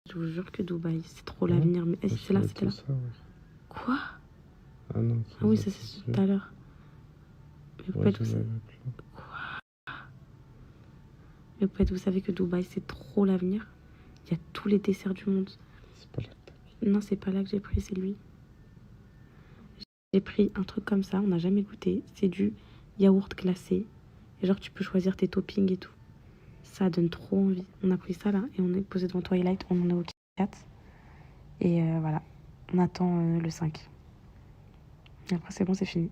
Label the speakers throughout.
Speaker 1: Je vous jure que Dubaï, c'est trop l'avenir. Mais est-ce que c'est là, c'était là?
Speaker 2: Ça, ouais.
Speaker 1: Quoi?
Speaker 2: Ah non,
Speaker 1: Ah oui, ça c'est tout à l'heure. Mais
Speaker 2: Ouais,
Speaker 1: peut-être vous savez que Dubaï, c'est trop l'avenir. Il y a tous les desserts du monde.
Speaker 2: C'est pas là que t'as pris.
Speaker 1: Non, c'est pas là que j'ai pris, c'est lui. J'ai pris un truc comme ça, on n'a jamais goûté. C'est du yaourt glacé. Et genre, tu peux choisir tes toppings et tout. Ça donne trop envie. On a pris ça là et on est posé devant Twilight. On en est au 4. Et voilà, on attend le 5. Et après, c'est bon, c'est fini.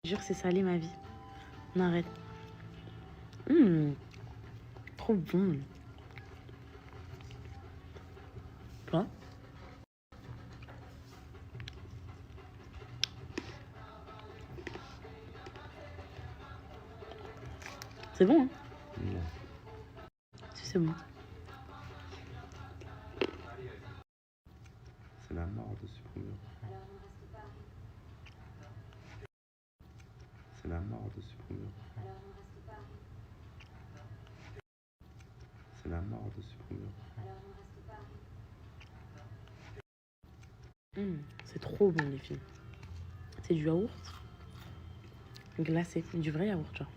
Speaker 1: Je jure, c'est salé ma vie. On arrête. Trop bon. Toi? C'est bon, hein?
Speaker 2: Non.
Speaker 1: Si, c'est bon.
Speaker 2: C'est la mort de supprimer. C'est la mort de supprimer. C'est la mort de supprimer.
Speaker 1: C'est trop bon, les filles. C'est du yaourt glacé, du vrai yaourt, genre.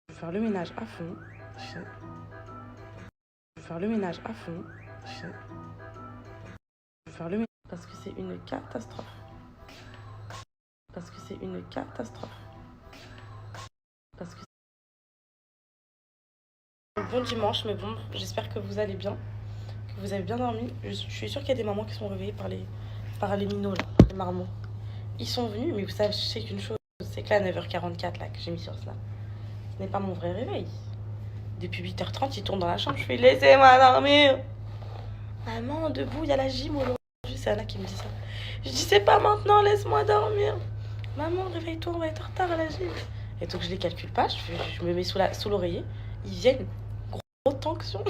Speaker 1: Je vais faire le ménage à fond. Je vais faire le ménage à fond. Je vais faire le ménage parce que c'est une catastrophe. Parce que c'est une catastrophe. Parce que c'est un bon dimanche, mais bon, j'espère que vous allez bien, que vous avez bien dormi. Je suis sûre qu'il y a des mamans qui sont réveillées par les minots, là, les marmots. Ils sont venus, mais vous savez, je sais qu'une chose, c'est que là, 9h44, là, que j'ai mis sur Snap, ce n'est pas mon vrai réveil. Depuis 8h30, ils tournent dans la chambre. Je fais laissez-moi dormir. Maman, debout, il y a la gym aujourd'hui. C'est Anna qui me dit ça. Je dis c'est pas maintenant, laisse-moi dormir. Maman, réveille-toi, on va être en retard à la gym. Et donc je les calcule pas, je me mets sous l'oreiller. Ils viennent, gros tension.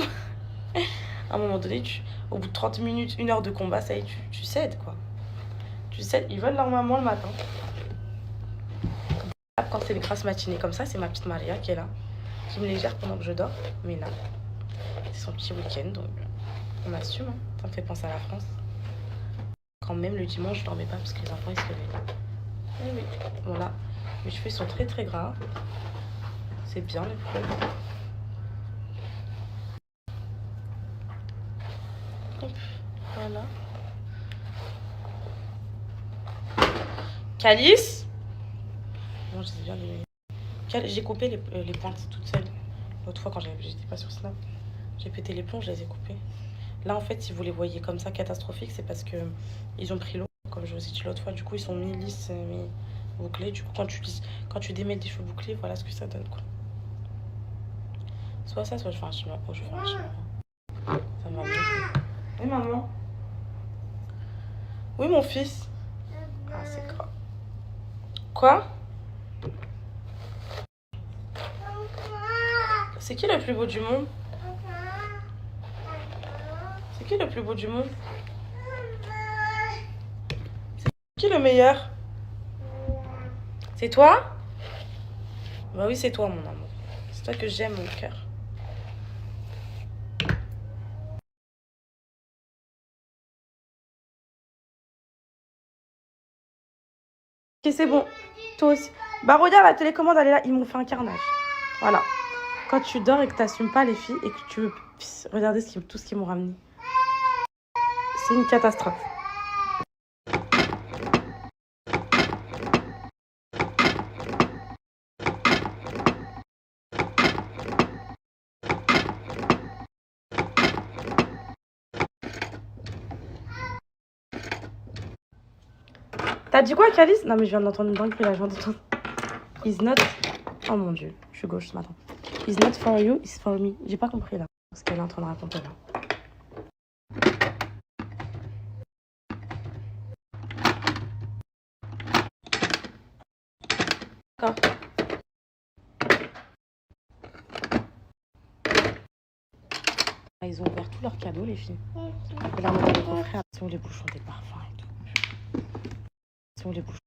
Speaker 1: À un moment donné, au bout de 30 minutes, 1 heure de combat, ça y est, tu cèdes quoi. Tu cèdes, ils veulent leur maman le matin. Quand c'est les grasses matinées comme ça, c'est ma petite Maria qui est là, qui me les gère pendant que je dors. Mais là, c'est son petit week-end, donc on assume. Hein. Ça me fait penser à la France. Quand même, le dimanche, je dormais pas parce que les enfants, ils se réveillent. Eh oui, voilà. Mes cheveux sont très très gras. C'est bien les problèmes. Hop, voilà. Calice. Non, je sais bien les... J'ai coupé les pointes toutes seules. L'autre fois, quand j'étais pas sur Snap, j'ai pété les plombs, je les ai coupés. Là, en fait, si vous les voyez comme ça catastrophiques, c'est parce que ils ont pris l'eau, comme je vous ai dit l'autre fois. Du coup, ils sont mi-lisses, mi-bouclés. Du coup, quand tu démêles des cheveux bouclés, voilà ce que ça donne, quoi. Soit ça, soit je fais un chinois. Oh, je vais faire un chinois. Ça va mieux. Oui, maman. Oui, mon fils. Ah, c'est grave. Quoi? C'est qui le plus beau du monde? C'est qui le plus beau du monde? C'est qui le meilleur? C'est toi? Bah oui, c'est toi, mon amour. C'est toi que j'aime, mon cœur. Ok, c'est bon. Toi aussi. Bah regarde, la télécommande, elle est là. Ils m'ont fait un carnage. Voilà. Quand tu dors et que t'assumes pas les filles et que tu veux regarder tout ce qu'ils m'ont ramené. C'est une catastrophe. T'as dit quoi, Calice? Non, mais je viens d'entendre une dinguerie là, je viens d'entendre. Is not. Oh mon dieu, je suis gauche ce matin. Is not for you, is for me. J'ai pas compris là, ce qu'elle est en train de raconter là. D'accord. Ils ont ouvert tous leurs cadeaux, les filles. Et là, on va les offrir. Sont les bouchons des parfums et tout. Sont les bouchons.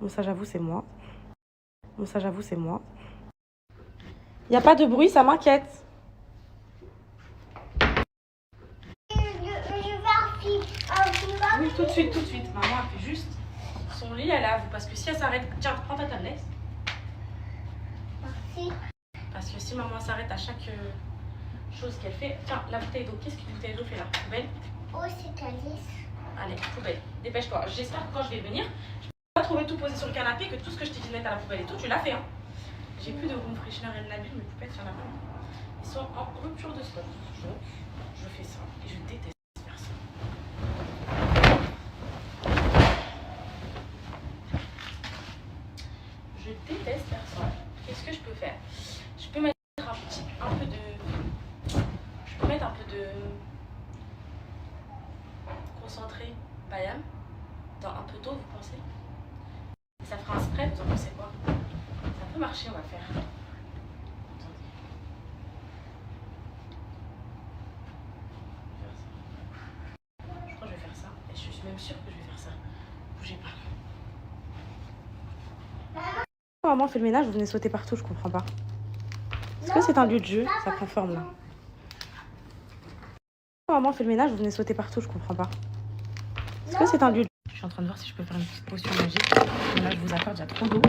Speaker 1: Bon, ça, j'avoue, c'est moi. Bon, ça, j'avoue, c'est moi. Y a pas de bruit, ça m'inquiète. Oui, tout de suite, tout de suite. Maman, elle fait juste son lit, elle avoue. Parce que si elle s'arrête... Tiens, prends ta tablette.
Speaker 3: Merci.
Speaker 1: Parce que si maman s'arrête à chaque chose qu'elle fait... Tiens, la bouteille d'eau. Qu'est-ce qu'une bouteille d'eau fait là? Poubelle?
Speaker 3: Oh, c'est Calice.
Speaker 1: Allez, poubelle. Dépêche-toi. J'espère que quand je vais venir, je vais pas trouver tout posé sur le canapé, que tout ce que je t'ai dit de mettre à la poubelle et tout, tu l'as fait. Hein. J'ai plus de room freshener et de Nabil, mes poupettes, il y en a pas. Ils sont en rupture de stock. Donc, je fais ça. Et je déteste faire ça. Je déteste faire ça. Qu'est-ce que je peux faire? Je peux mettre un peu de... Je peux mettre un peu de... Concentré Bayam dans un peu d'eau, vous pensez? Ça fera un spray, vous en pensez quoi? Ça peut marcher, on va faire. Je crois que je vais faire ça. Et je suis même sûre que je vais faire ça. Bougez pas. Maman fait le ménage, vous venez sauter partout, je comprends pas. Est-ce que c'est un lieu de jeu? Ça prend forme là. Maman fait le ménage, vous venez sauter partout, je comprends pas. Est-ce que c'est un lieu de jeu? Je suis en train de voir si je peux faire une petite potion magique. Là, je vous accorde, il y a trop d'eau.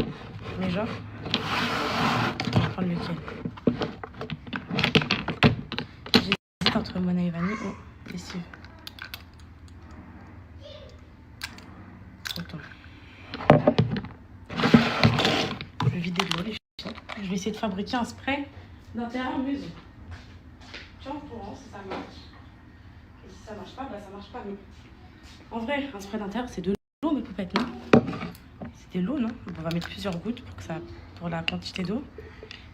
Speaker 1: Mais genre, je vais prendre lequel? J'hésite entre monnaie et vanille ou lessive. Attends. Je vais vider de l'eau, les filles. Je vais essayer de fabriquer un spray d'intérieur maison. Tiens, au courant si ça marche. Et si ça marche pas, bah ça marche pas. Mais en vrai, un spray d'intérieur, c'est de l'eau, mes poupettes, non? C'est de l'eau, non? On va mettre plusieurs gouttes pour la quantité d'eau.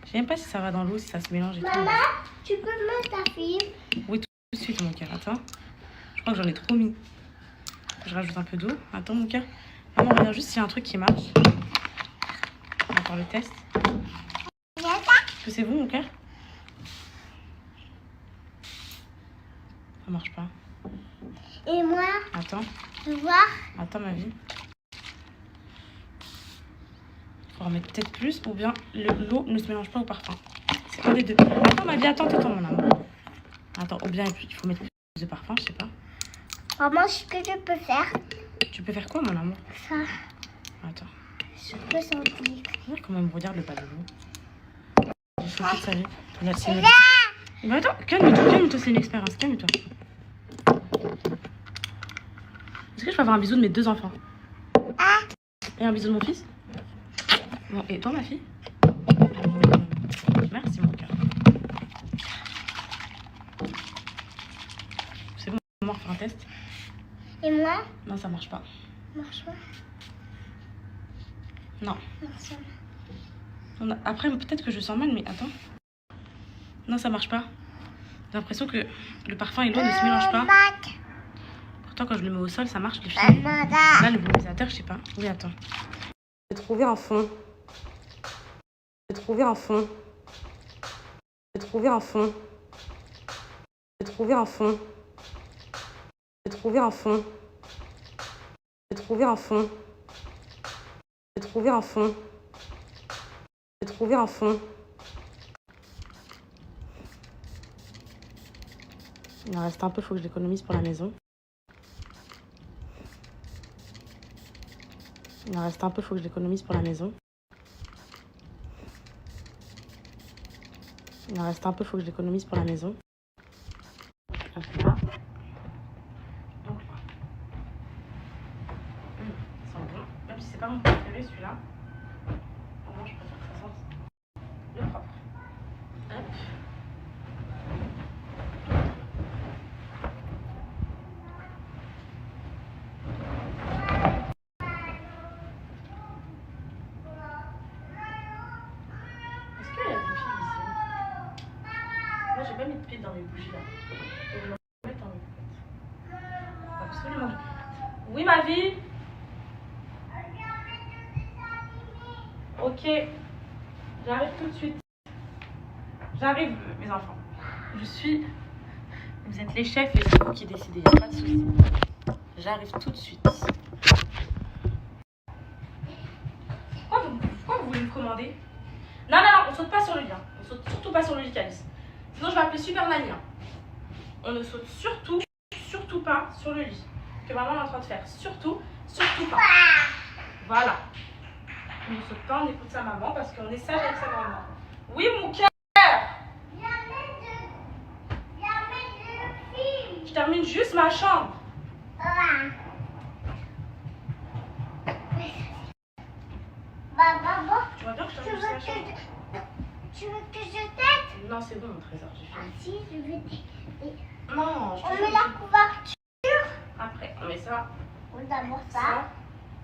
Speaker 1: Je sais même pas si ça va dans l'eau, si ça se mélange et tout.
Speaker 3: Maman, tu peux mettre ta fille?
Speaker 1: Oui, tout de suite, mon cœur. Attends. Je crois que j'en ai trop mis. Je rajoute un peu d'eau. Attends, mon cœur. Maman, regarde juste s'il y a un truc qui marche. On va faire le test. Est-ce que c'est bon, mon cœur? Ça marche pas.
Speaker 3: Et moi,
Speaker 1: Attends.
Speaker 3: tu vois?
Speaker 1: Attends, ma vie. Faut en mettre peut-être plus ou bien l'eau ne se mélange pas au parfum. C'est un des deux. Attends, ma vie, attends, mon amour. Attends, ou bien il faut mettre plus de parfum, je sais pas.
Speaker 3: Maman, ce que je peux faire?
Speaker 1: Tu peux faire quoi, mon amour?
Speaker 3: Ça.
Speaker 1: Attends.
Speaker 3: Je peux sentir.
Speaker 1: Regarde comment il me regarde le palolou. J'ai choqué de sa vie. Regarde, c'est une... Mais attends, calme-toi, c'est une expérience, calme-toi. Est-ce que je peux avoir un bisou de mes 2 enfants? Et un bisou de mon fils? Bon, et toi, ma fille? Merci, mon cœur. C'est bon, on va refaire un test.
Speaker 3: Et moi?
Speaker 1: Non, ça marche pas.
Speaker 3: Marche pas.
Speaker 1: Non.
Speaker 3: Marche pas.
Speaker 1: Après, peut-être que je sens mal, mais attends. Non, ça marche pas. J'ai l'impression que le parfum et l'eau ne se mélangent pas. Pourtant, quand je le mets au sol, ça marche, les filles. Là, le volumisateur, je sais pas. Oui, attends. J'ai trouvé un fond. J'ai trouvé un fond. J'ai trouvé un fond. J'ai trouvé un fond. J'ai trouvé un fond. J'ai trouvé un fond. J'ai trouvé un fond. J'ai trouvé un fond. Il en reste un peu, il faut que je l'économise pour la maison. Il en reste un peu, il faut que je l'économise pour la maison. Il en reste un peu, il faut que je l'économise pour la maison. Donc là. Ça sent bon. Même si c'est pas mon préféré celui-là. Moi je préfère que ça sente le propre. Hop. Est-ce qu'il y a des bougies ici? Moi j'ai pas mis de pied dans mes bougies là. Je vais me mettre dans mes bougies. Absolument. Oui ma vie? Ok, j'arrive tout de suite. J'arrive, mes enfants. Vous êtes les chefs et c'est vous qui décidez, il n'y a pas de souci. J'arrive tout de suite. Pourquoi vous voulez me commander? Non, on saute pas sur le lit. Hein. On saute surtout pas sur le lit, Calice. Sinon, je vais appeler Super Nanny. Hein. On ne saute surtout pas sur le lit. Que maman est en train de faire. Surtout pas. Voilà. On ne saute pas, on écoute sa maman parce qu'on est sage avec sa maman. Oui, mon cœur. Je termine juste ma chambre. Tu vois bien que je termine juste ma chambre?
Speaker 3: Tu veux que je t'aide?
Speaker 1: Non, c'est bon, mon trésor, j'ai fini.
Speaker 3: Si, je veux t'aider.
Speaker 1: Non, je te
Speaker 3: On
Speaker 1: jure
Speaker 3: met
Speaker 1: que
Speaker 3: la
Speaker 1: c'est-
Speaker 3: couverture.
Speaker 1: Après, on met ça.
Speaker 3: On d'abord ça.
Speaker 1: Ça.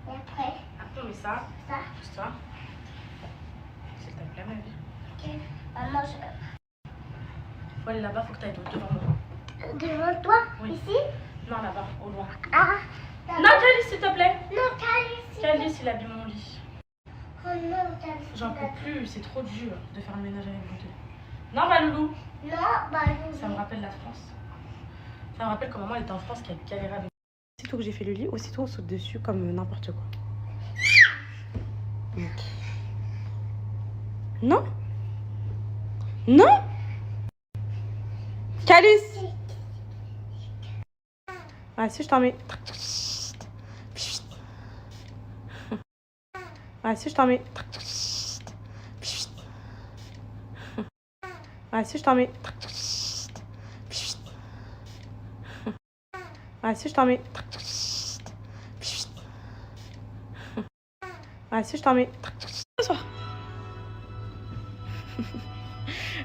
Speaker 3: Et après,
Speaker 1: Après, on met ça.
Speaker 3: ça.
Speaker 1: Juste ça. S'il te plaît, ma vie.
Speaker 3: Ok. Maman, je...
Speaker 1: Faut aller là-bas, faut que tu ailles devant moi.
Speaker 3: Devant toi?
Speaker 1: Oui.
Speaker 3: Ici?
Speaker 1: Non, là-bas, au loin.
Speaker 3: Ah.
Speaker 1: Non, Calice, s'il te plaît.
Speaker 3: Non, Calice.
Speaker 1: Calice, il abîme mon lit.
Speaker 3: Oh non, Calice.
Speaker 1: J'en peux plus, c'est trop dur de faire le ménage avec vous deux. Non, Maloulou.
Speaker 3: Non, bah je
Speaker 1: Ça me rappelle la France. Ça me rappelle quand maman elle était en France qu'elle galérait avec. Aussitôt que j'ai fait le lit, aussitôt on saute dessus comme n'importe quoi. Non? Non? Calice! Ah si je t'en mets. Ah si je t'en mets. Ah si je t'en mets. Ah si je t'en mets. Ah si je t'en mets.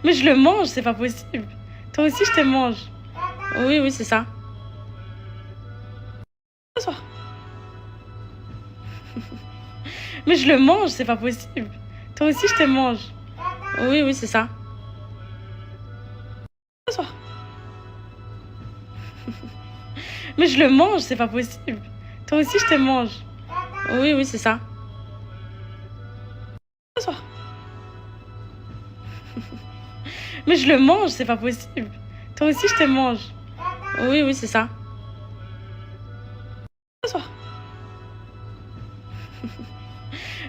Speaker 1: Mais je le mange, c'est pas possible. Toi aussi je te mange. Oui, oui, c'est ça. Mais je le mange, c'est pas possible. Toi aussi je te mange. Oui, oui, c'est ça. Mais je le mange, c'est pas possible. Toi aussi je te mange. Oui, oui, c'est ça. Mais je le mange, c'est pas possible. Toi aussi je te mange. Oui, oui, c'est ça.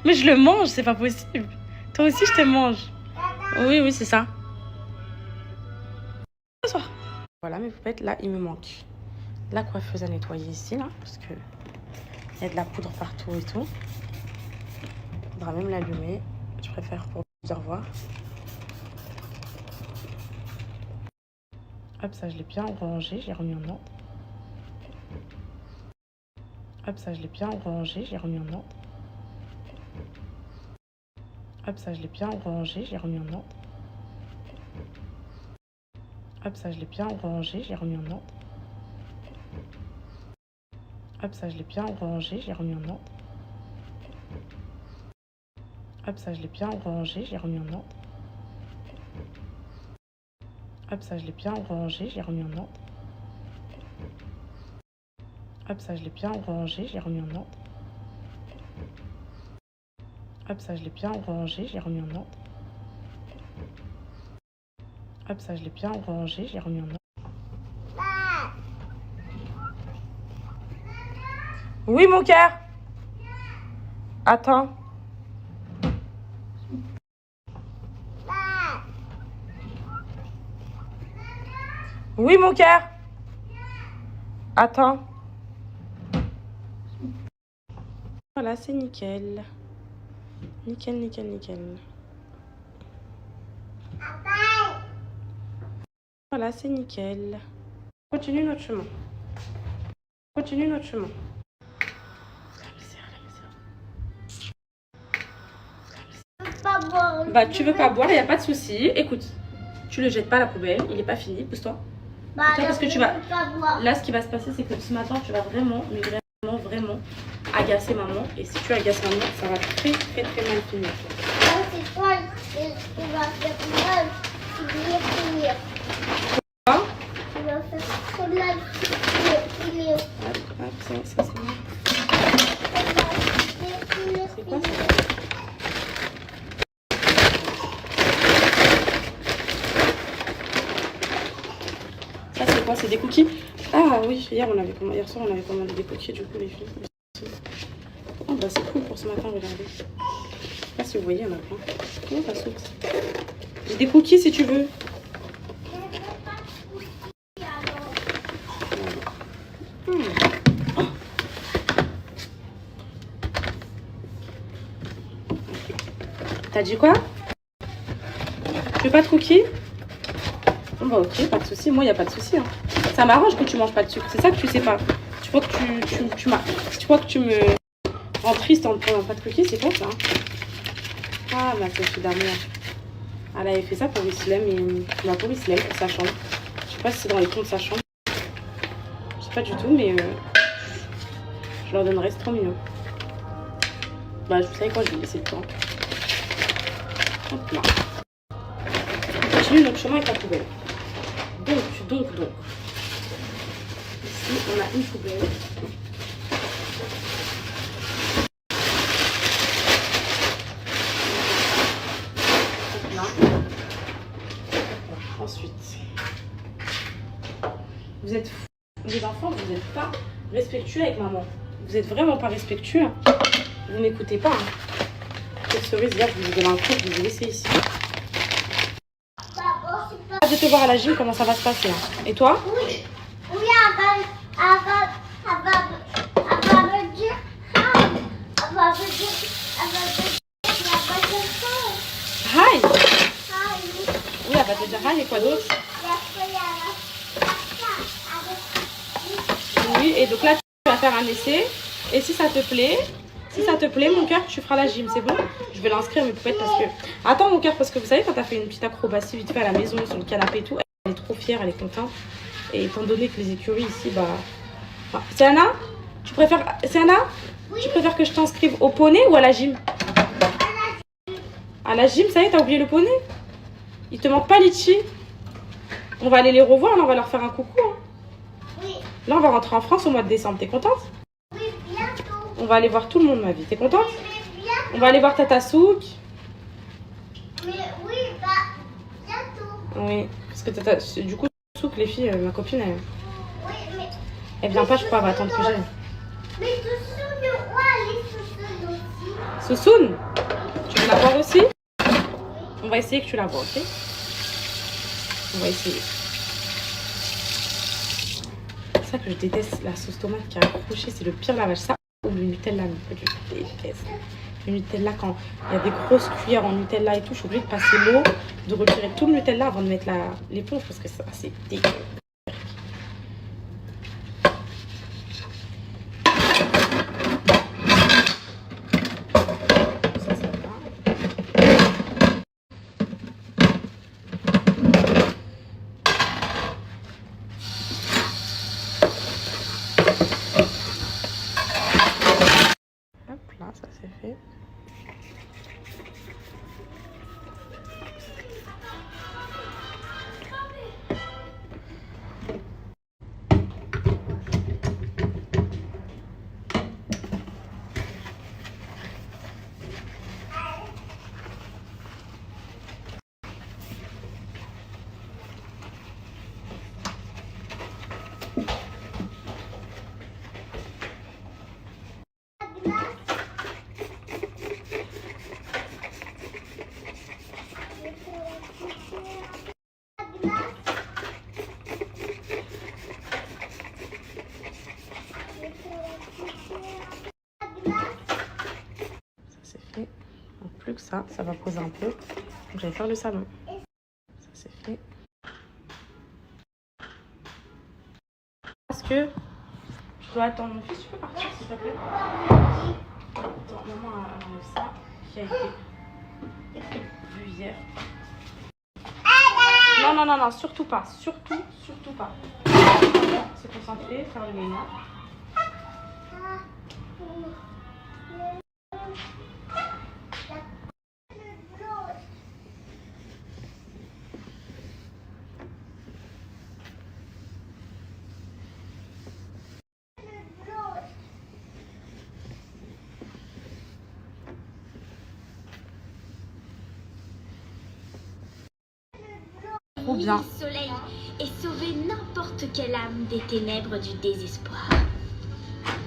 Speaker 1: Mais je le mange, c'est pas possible. Toi aussi je te mange. Oui, oui, c'est ça. Voilà mes poupettes, là il me manque la coiffeuse à nettoyer ici, là, parce que il y a de la poudre partout et tout. Faudra même l'allumer. Je préfère pour dire au revoir. Hop, ça je l'ai bien rangé, j'ai remis en ordre. Hop, ça je l'ai bien rangé, j'ai remis en ordre. Hop, ça je l'ai bien rangé, j'ai remis en ordre. Hop, ça je l'ai bien rangé, j'ai remis en ordre. Hop, ça je l'ai bien rangé, j'ai remis en ordre. Hop, ça je l'ai bien rangé, j'ai remis en ordre. Hop, ça je l'ai bien rangé, j'ai remis en ordre. Hop, ça je l'ai bien rangé, j'ai remis en ordre. Hop, ça je l'ai bien rangé, j'ai remis en ordre. Hop, ça je l'ai bien rangé, j'ai remis en ordre. Oui, mon cœur. Attends. Oui, mon cœur. Attends. Voilà, c'est nickel. Nickel, nickel, nickel. Voilà, c'est nickel. Continue notre chemin. Continue notre chemin. Bah, tu veux pas boire, il n'y a pas de souci. Écoute, tu le jettes pas à la poubelle, il est pas fini, pousse-toi. Parce que tu vas. Là, ce qui va se passer, c'est que ce matin, tu vas vraiment, mais vraiment agacer maman. Et si tu agaces maman, ça va très mal finir.
Speaker 3: C'est toi qui vas faire mal. Finir.
Speaker 1: Quoi?
Speaker 3: Tu vas faire trop mal. Finir.
Speaker 1: Hop, ça, c'est bon. C'est quoi ça? Ça, c'est quoi? C'est des cookies? Ah oui, hier soir, on avait commandé des cookies, du coup, les filles. Oh, bah, c'est cool pour ce matin, regardez. Je sais pas si vous voyez, il y en a plein. Comment ça saute? J'ai des cookies si tu veux. Oh. T'as dit quoi? Tu veux pas de cookies? Bon bah ok, pas de souci. Moi, il n'y a pas de souci. Hein. Ça m'arrange que tu manges pas de sucre. C'est ça que tu sais pas. Tu crois que tu crois que tu me rends triste en ne prenant pas de cookies, c'est quoi ça? Ah, ma Sophie d'amour. Elle avait fait ça pour Wisslem et pour Wisslem, pour sa chambre. Je sais pas si c'est dans les comptes de sa chambre. Je sais pas du tout, mais je leur donnerai, c'est trop mignon. Bah, vous savez quoi, je vais laisser le temps. Hop là. On continue notre chemin avec la poubelle. Donc. Ici, on a une poubelle. Là. Ensuite, vous êtes fous. Les enfants, vous n'êtes pas respectueux avec maman. Vous êtes vraiment pas respectueux. Vous m'écoutez pas. Hein. Cette cerise, hier, je vous ai donné un coup, je vous ai laissé ici. Je vais te voir à la gym comment ça va se passer. Hein. Et toi?
Speaker 3: Oui, elle va me dire. Elle va me dire.
Speaker 1: Hi!
Speaker 3: Hi.
Speaker 1: Oui, elle va te dire hi et quoi d'autre? Oui, et donc là, tu vas faire un essai. Et si ça te plaît, mon cœur, tu feras la gym, c'est bon? Je vais l'inscrire, mes poupettes, parce que... Attends, mon cœur, parce que vous savez, quand t'as fait une petite acrobatie vite fait à la maison, sur le canapé et tout, elle est trop fière, elle est contente. Et étant donné que les écuries ici, bah... Enfin, c'est Anna? Tu préfères... C'est Anna? Oui. Tu préfères que je t'inscrive au poney ou à la gym? À la gym, ça y est, t'as oublié le poney? Il te manque pas, Litchi? On va aller les revoir, là, on va leur faire un coucou. Hein.
Speaker 3: Oui.
Speaker 1: Là, on va rentrer en France au mois de décembre, t'es contente?
Speaker 3: Oui, bientôt.
Speaker 1: On va aller voir tout le monde, ma vie, t'es contente?
Speaker 3: Oui, bientôt.
Speaker 1: On va aller voir Tata Souk.
Speaker 3: Mais oui, bah, bientôt.
Speaker 1: Oui, parce que Tata... Du coup, Souk, les filles, ma copine,
Speaker 3: Oui, mais...
Speaker 1: elle vient pas, je crois, elle va attendre que j'aille.
Speaker 3: Mais Soussoun, où aller Soussoun aussi?
Speaker 1: Soussoun, tu veux la voir aussi? On va essayer que tu la vois, ok? On va essayer. C'est ça que je déteste, la sauce tomate qui a accroché, c'est le pire lavage. Ça ou le Nutella, mais que je déteste. Le Nutella, quand il y a des grosses cuillères en Nutella et tout, je suis obligée de passer l'eau, de retirer tout le Nutella avant de mettre l'éponge parce que c'est dégueu. Ça va. Hop là, ça c'est fait. Donc plus que ça va poser un peu. Donc je vais faire le salon. Ça c'est fait. Parce que je dois attendre mon fils, tu peux partir s'il te plaît. Attends, maman enlève ça qui a été vu hier. Non, non, non, non, surtout pas. Surtout pas. Se concentrer, faire le ménage. Trop bien.
Speaker 4: Le soleil et sauver n'importe quelle âme des ténèbres du désespoir.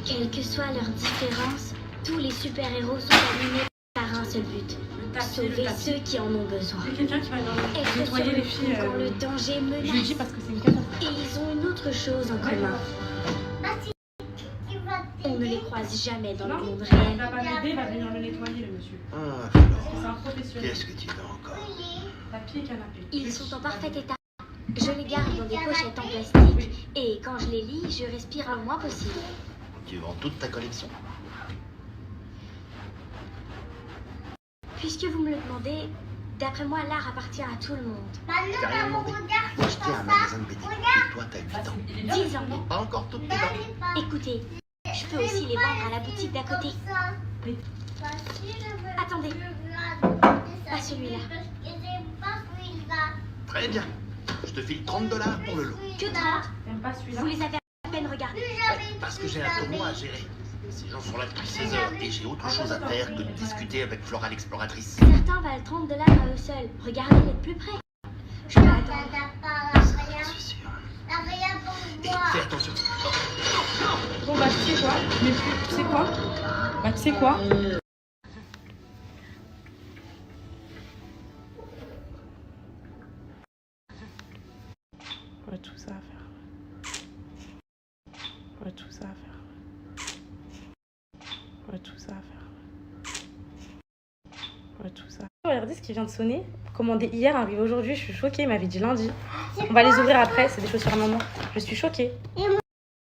Speaker 4: Quelle que soit leur différence, tous les super-héros sont animés par un seul but. Sauver ceux qui en ont besoin.
Speaker 1: Il y a quelqu'un qui va
Speaker 4: Être
Speaker 1: nettoyer
Speaker 4: sur
Speaker 1: les
Speaker 4: le
Speaker 1: filles.
Speaker 4: coup quand le danger
Speaker 1: Je le dis
Speaker 4: menace.
Speaker 1: parce que c'est une catastrophe.
Speaker 4: Et ils ont une autre chose en commun.
Speaker 3: Tu vas
Speaker 4: On ne les croise jamais dans le monde
Speaker 1: Il
Speaker 4: réel.
Speaker 1: va pas m'aider, il va venir le nettoyer, le monsieur.
Speaker 5: Ah,
Speaker 1: Parce que
Speaker 5: Florent,
Speaker 1: c'est un professionnel.
Speaker 5: qu'est-ce que tu veux encore?
Speaker 1: Papier et canapé.
Speaker 4: Ils sont en parfait état. Je les garde dans des pochettes en plastique. Et quand je les lis, je respire le moins possible.
Speaker 5: Tu vends toute ta collection?
Speaker 4: Puisque vous me le demandez, d'après moi, l'art appartient à tout le monde.
Speaker 5: T'as rien demandé? Moi, j'étais à un magasin de BD. Et toi, t'as 8 ans.
Speaker 4: 10 ans.
Speaker 5: Pas encore toutes tes dents.
Speaker 4: Écoutez, je peux aussi les vendre à la boutique d'à côté. Attendez, pas celui-là.
Speaker 5: Très bien. Je te file 30 $ pour le lot.
Speaker 4: Que 30?
Speaker 1: T'aimes pas celui-là?
Speaker 4: Vous les avez à peine regardés.
Speaker 5: Parce que j'ai un tournoi à gérer. Ces gens sont là depuis 16 heures et j'ai autre chose à faire que de discuter avec Flora l'exploratrice.
Speaker 4: Certains valent 30 $ à eux seuls. Regardez-les de plus près. Je peux attendre.
Speaker 5: Je suis sûr. Et fais attention.
Speaker 1: Bon bah tu sais quoi? Mais tu sais quoi? Bah tu sais quoi? Ouais, tout ça à faire. Ouais, tout ça à faire. Ouais, tout ça à faire. Ouais, tout ça. Regardez ce qui vient de sonner. Commandé hier, arrivé aujourd'hui. Je suis choquée. Il m'avait dit lundi. On va les ouvrir après. C'est des chaussures à maman. Je suis choquée.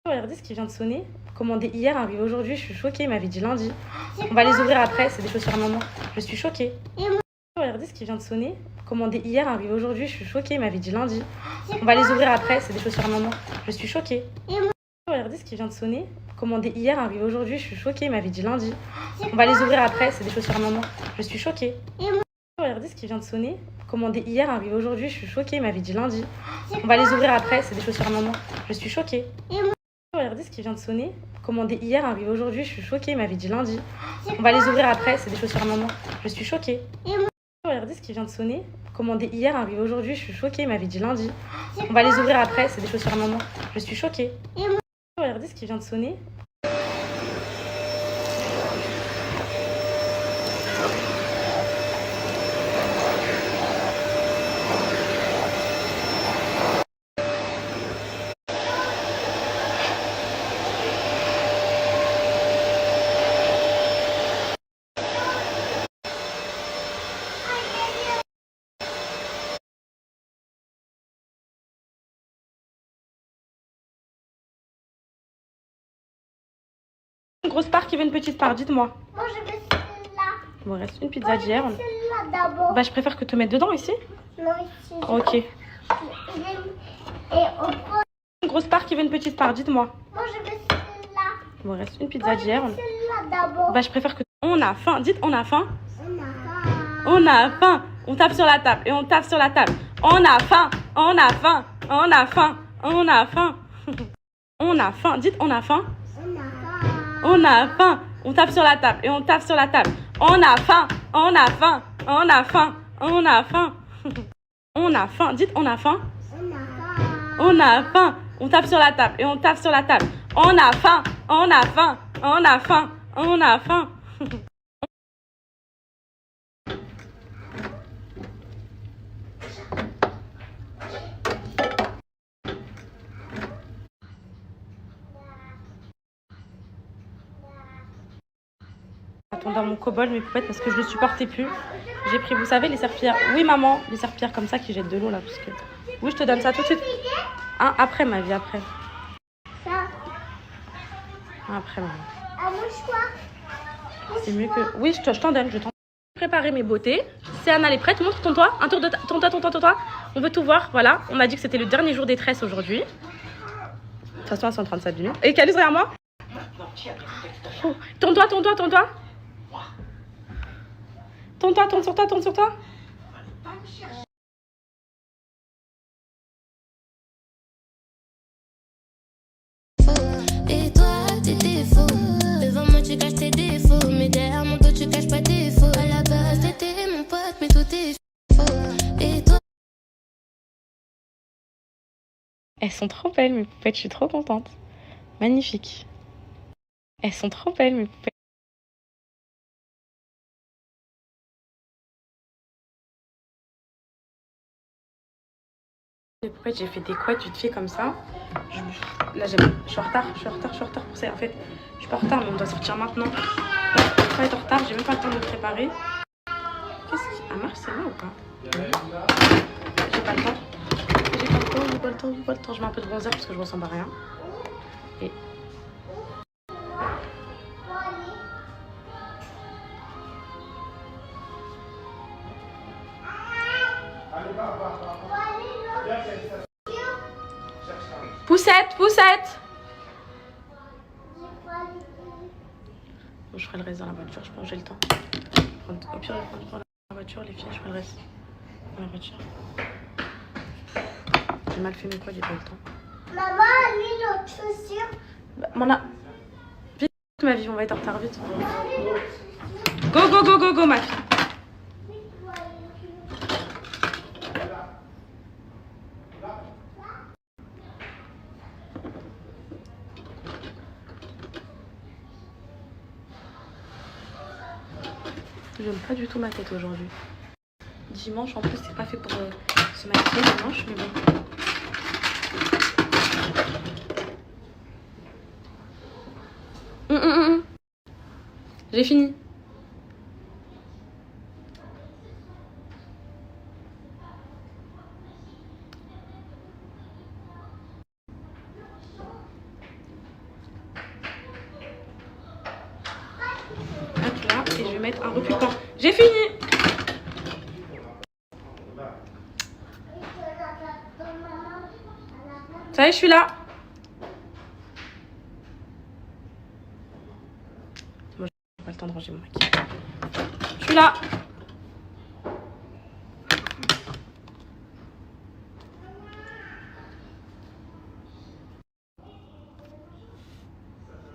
Speaker 1: Regardez ce qui vient de sonner. Commandé hier, arrivé aujourd'hui. Je suis choquée. Il m'avait dit lundi. On va les ouvrir après. C'est des chaussures à maman. Je suis choquée. Regardez ce qui vient de sonner. Commandé hier, arrivé aujourd'hui. Je suis choquée. Il m'avait dit lundi. On va les ouvrir après. C'est des chaussures à maman. Je suis choquée. Regardez ce qui vient de sonner. Commandé hier, arrivé aujourd'hui. Je suis choquée. Il m'avait dit lundi. On va les ouvrir après. C'est des chaussures à maman. Je suis choquée. Regardez ce qui vient de sonner. Commandé hier, arrivé aujourd'hui. Je suis choquée. Il m'avait dit lundi. On va les ouvrir après. C'est des chaussures à maman. Je suis choquée. Regardez ce qui vient de sonner. Commandé hier, arrivé aujourd'hui. Je suis choquée. Il m'avait dit lundi. On va les ouvrir après. C'est des chaussures à maman. Je suis choquée. Regardez ce qui vient de sonner. Commandé hier, arrivé aujourd'hui. Je suis choquée. Il m'avait dit lundi. On va les ouvrir après. C'est des chaussures à maman. Je suis choquée. Regardez ce qui vient de sonner. grosse part, qui veut une petite part? Dites-moi.
Speaker 3: Moi, je veux celle-là.
Speaker 1: Il me reste une pizza d'hier.
Speaker 3: Celle-là d'abord.
Speaker 1: Bah, je préfère que te mettre dedans ici.
Speaker 3: Non, ici.
Speaker 1: Ok.
Speaker 3: Et on prend.
Speaker 1: Une grosse part, qui veut une petite part? Dites-moi.
Speaker 3: Moi, je veux celle-là.
Speaker 1: Il me reste une pizza d'hier.
Speaker 3: Celle-là d'abord.
Speaker 1: Bah, je préfère que... On a faim. Dites, on a faim.
Speaker 3: On a.
Speaker 1: On a faim. On tape sur la table et on tape sur la table. On a faim. On a faim. On a faim. On a faim. On a faim. Dites, on a faim. On a faim. On tape sur la table et on tape sur la table. On a faim. On a faim. On a faim. On a faim. On a faim. Dites, on a faim. On a faim. On tape sur la table et on tape sur la table. On a faim. On a faim. On a faim. On a faim. Dans mon cobol, mes poupettes, parce que je ne le supportais plus. J'ai pris, vous savez, les serpillères. Oui, maman, les serpillères comme ça qui jettent de l'eau là. Parce que... Oui, je te donne ça tout de suite. Hein, après, ma vie, après.
Speaker 3: Ça.
Speaker 1: Après, maman.
Speaker 3: Un mouchoir.
Speaker 1: C'est mieux que. Oui, je t'en donne. Je t'en préparer mes beautés. C'est Anna, elle est prête. Montre ton toit. Un tour de ton toit. On veut tout voir. Voilà. On m'a dit que c'était le dernier jour des tresses aujourd'hui. De toute façon, elles sont en train de s'abîmer. Et Calus, derrière moi. Oh. Tourne-toi. Tourne sur toi.
Speaker 6: Et toi, t'étais faux. Devant moi, tu caches tes défauts. Mais derrière mon dos, tu caches pas tes défauts. À la base, t'étais mon pote, mais tout est faux. Et toi.
Speaker 1: Elles sont trop belles, mes poupettes. Je suis trop contente. Magnifique. Elles sont trop belles, mes poupettes. Les poupettes, j'ai fait des couettes vite fait comme ça. Là, je suis en retard pour ça. En fait, je suis pas en retard, mais on doit sortir maintenant. Je vais pas être en retard, j'ai même pas le temps de me préparer. Qu'est-ce qui... Ah, marche celle-là ou pas? J'ai pas le temps. Je mets un peu de bronzer parce que je ressemble à rien. Et... Poussette. Bon, je ferai le reste dans la voiture, je pense que j'ai le temps. Au pire, je prends la voiture, les filles, je ferai le reste dans la voiture. J'ai mal fait mes poids, j'ai pas eu le temps.
Speaker 3: Maman, lis l'autre chaussure.
Speaker 1: Bah, vite, ma vie, on va être en retard, vite. Go, ma fille. J'aime pas du tout ma tête aujourd'hui. Dimanche, en plus, c'est pas fait pour se maquiller dimanche, mais bon. J'ai fini. Hop là, et je vais mettre un reputant. J'ai fini. Ça y est, je suis là. Moi, j'ai pas le temps de ranger mon maquillage. Je suis là.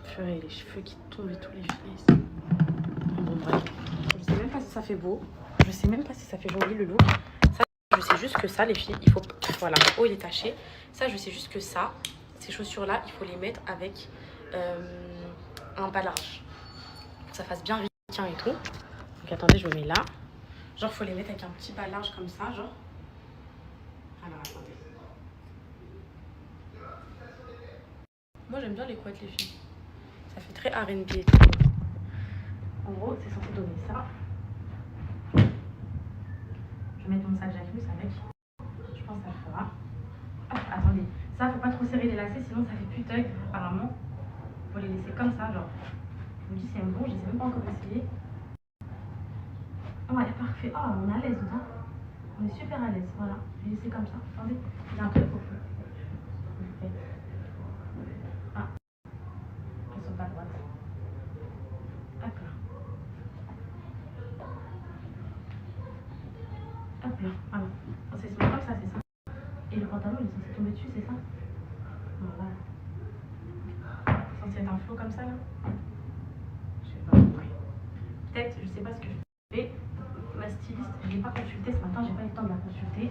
Speaker 1: Purée, les cheveux qui tombent et tout, les filles. Bon, bref. Je sais même pas si ça fait beau. Je sais même pas si ça fait joli le look. Ça, je sais juste que ça, les filles, il faut... Voilà, oh, il est taché. Ça, je sais juste que ça, ces chaussures-là, il faut les mettre avec un bas large. Pour que ça fasse bien ricain et tout. Donc, attendez, je me mets là. Genre, il faut les mettre avec un petit bas large comme ça, genre. Alors, attendez. Moi, j'aime bien les couettes, les filles. Ça fait très R&B et tout. En gros, c'est censé donner ça. Je vais mettre mon sac Jacquemus avec. Je pense que ça le fera. Hop, attendez. Ça, faut pas trop serrer les lacets, sinon ça fait putug, apparemment. Faut les laisser comme ça, genre. Je me dis c'est bon, je ne sais même pas encore essayer. Ouais, parfait. Oh, on est à l'aise, hein. On est super à l'aise, voilà. Je vais laisser comme ça. Attendez, il y a un truc au feu. Ah, elles sont pas droites. Hop là. Hop là, voilà. C'est comme ça, c'est ça. Et le pantalon, il est censé tomber dessus, c'est ça? Voilà. C'est censé être un flot comme ça, là? Je sais pas. Oui. Peut-être, je sais pas ce que je fais. Ma styliste, je l'ai pas consultée ce matin, j'ai pas eu le temps de la consulter.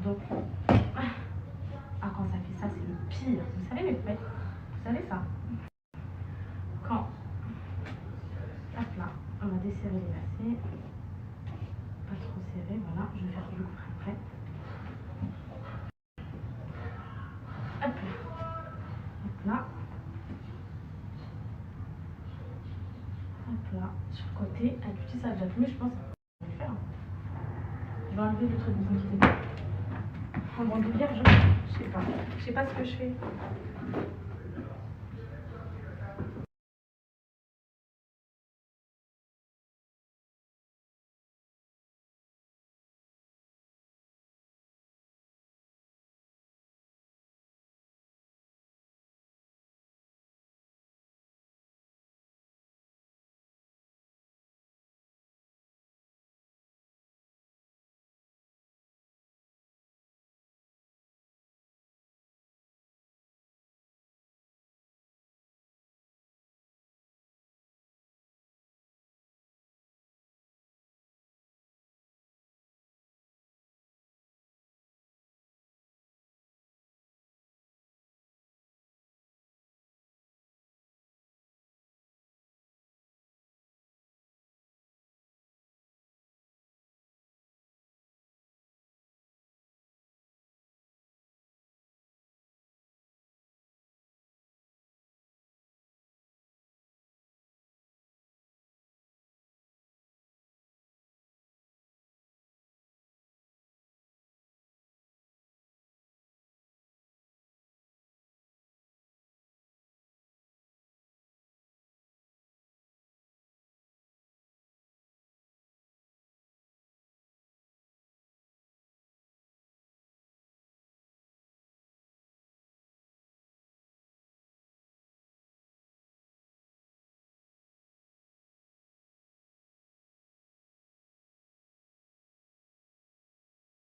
Speaker 1: Donc, quand ça fait ça, c'est le pire. Vous savez les fêtes, vous savez ça? Quand, hop là, on va desserrer les lacets. Pas trop serré, voilà, je vais faire du coup après. Hop là. Hop là, sur le côté, avec du petit sac mais je pense que je vais le faire. Je vais enlever les trucs, ne vous inquiétez pas. En bandoulière, je sais pas ce que je fais.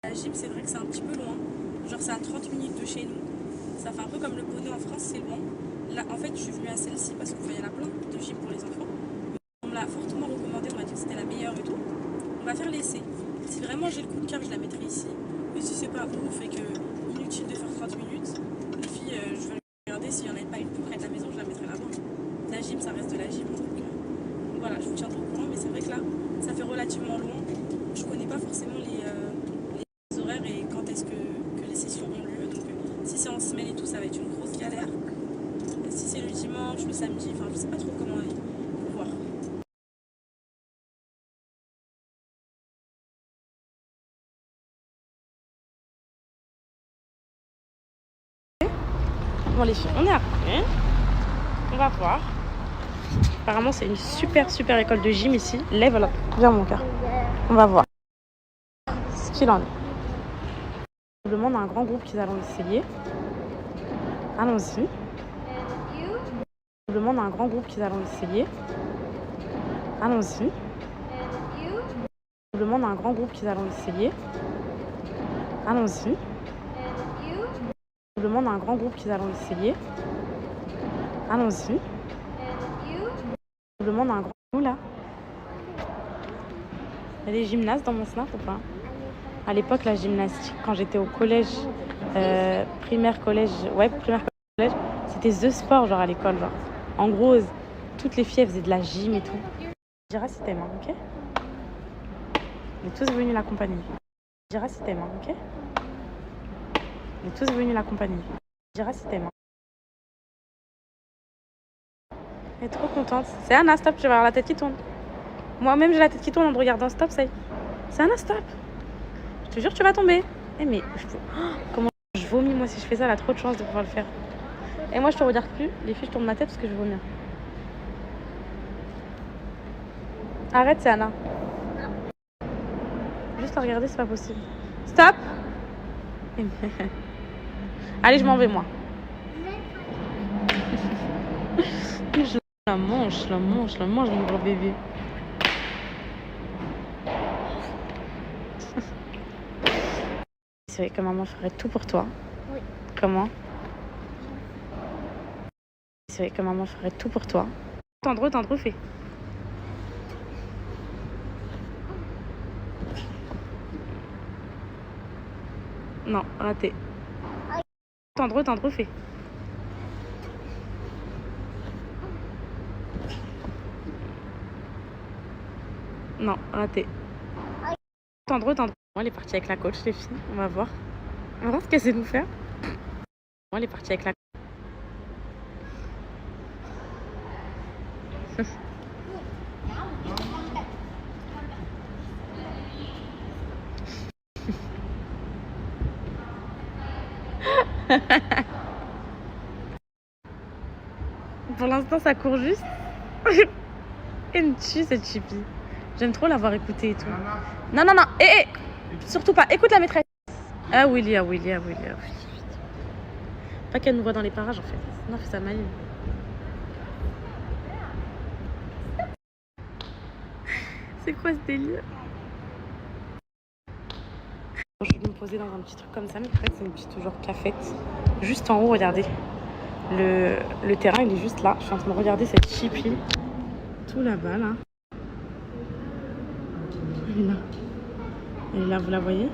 Speaker 7: La gym, c'est vrai que c'est un petit peu loin. Genre, c'est à 30 minutes de chez nous. Ça fait un peu comme le poney en France, c'est loin. Là, en fait, je suis venue à celle-ci parce qu'il y en a plein de gyms pour les enfants. On me l'a fortement recommandé, on m'a dit que c'était la meilleure et tout. On va faire l'essai. Si vraiment j'ai le coup de cœur, je la mettrai ici. Mais si c'est pas ouf et que inutile de faire 30 minutes, les filles, je vais regarder s'il n'y en avait pas une plus près de la maison, je la mettrai là-bas. La gym, ça reste de la gym. Donc voilà, je vous tiendrai au courant, mais c'est vrai que là, ça fait relativement loin. Je connais pas forcément les horaires et quand est-ce que les sessions ont lieu. Donc si c'est en semaine et tout, ça va être une grosse galère. Et si c'est le dimanche, le samedi, enfin je sais pas trop comment il faut voir.
Speaker 1: Bon les filles, on est arrivés. On va voir. Apparemment c'est une super école de gym ici. Level up. Viens mon cœur. On va voir ce qu'il en est. Je demande à un grand groupe qu'ils allons essayer. Allons-y. Je demande à un grand groupe qu'ils allons essayer. Allons-y. Je demande à un grand groupe qu'ils allons essayer. Allons-y. Je demande à un grand groupe qu'ils allons essayer. Allons-y. Je demande à un grand groupe là. Il y a des gymnastes dans mon snap ou pas? À l'époque, la gymnastique, quand j'étais au collège, primaire, collège, c'était The Sport, genre à l'école. Genre. En gros, toutes les filles elles faisaient de la gym et tout. Tu diras si t'aimes, ok? On est tous venus l'accompagner. Tu diras si t'aimes, ok? On est tous venus l'accompagner. Tu diras si t'aimes. Elle est trop contente. C'est Anna, stop, tu vas avoir la tête qui tourne. Moi-même, j'ai la tête qui tourne en te regardant, stop, ça y est. C'est Anna, stop. Je te jure, tu vas tomber. Eh mais, comment je vomis, moi, si je fais ça, elle a trop de chance de pouvoir le faire. Et moi, je te regarde plus. Les filles, je tourne ma tête parce que je vomis. Arrête, c'est Anna. Juste la regarder, c'est pas possible. Stop. Allez, je m'en vais, moi. Je la mange, mon gros bébé. C'est vrai que maman ferait tout pour toi.
Speaker 3: Oui.
Speaker 1: Comment? C'est vrai que maman ferait tout pour toi. Tendre, fais. Non, raté. Tendre, fais. Non, raté. Tendre. Elle est partie avec la coach, les filles. On va voir. On va voir ce qu'elle sait nous faire. Elle est partie avec la Pour l'instant, ça court juste. Elle me tue, cette Chippy. J'aime trop l'avoir écoutée et tout. Non. Surtout pas. Écoute la maîtresse. Ah, Willy. Pas qu'elle nous voit dans les parages, en fait. Non, fais ça maligne. C'est quoi ce délire? Je vais me poser dans un petit truc comme ça, mais en fait, c'est une petite genre cafette. Juste en haut, regardez. Le terrain, il est juste là. Je suis en train de regarder cette Chippy. Tout là-bas, là. Elle est là, vous la voyez?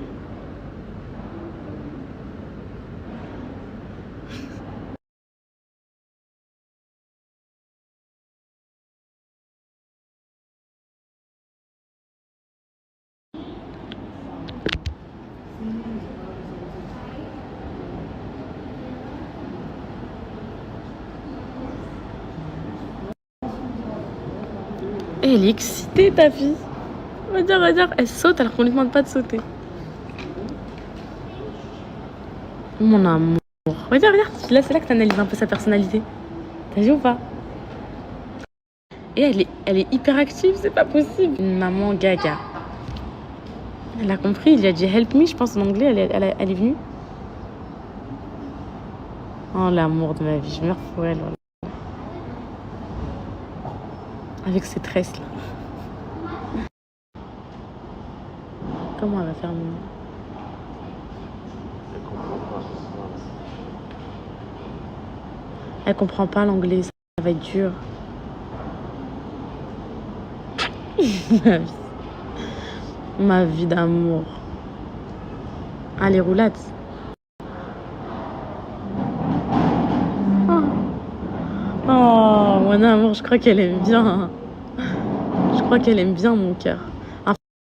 Speaker 1: Et elle est excitée, ta fille. Regarde, elle saute alors qu'on lui demande pas de sauter. Mon amour. Regarde. Là, c'est là que t'analyses un peu sa personnalité. T'as vu ou pas? Et elle est hyper active, c'est pas possible. Une maman gaga. Elle a compris, il a dit help me, je pense en anglais, elle est venue. Oh, l'amour de ma vie, je meurs pour elle. Voilà. Avec ses tresses là. Comment elle va faire mon... Elle comprend pas l'anglais, ça va être dur. Ma vie d'amour. Ah, les roulades. Oh, mon amour, je crois qu'elle aime bien. Je crois qu'elle aime bien mon cœur.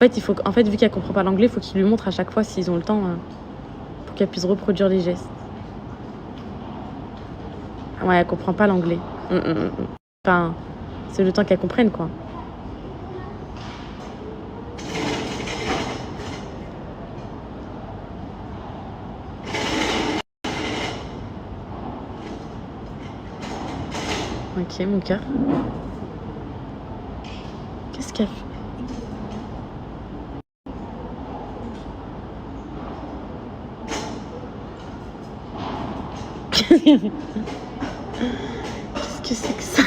Speaker 1: En fait, vu qu'elle comprend pas l'anglais, il faut qu'il lui montre à chaque fois s'ils ont le temps pour qu'elle puisse reproduire les gestes. Ouais, elle comprend pas l'anglais. Enfin, c'est le temps qu'elle comprenne, quoi. Ok, mon cœur. Qu'est-ce qu'elle fait? Qu'est-ce que c'est que ça?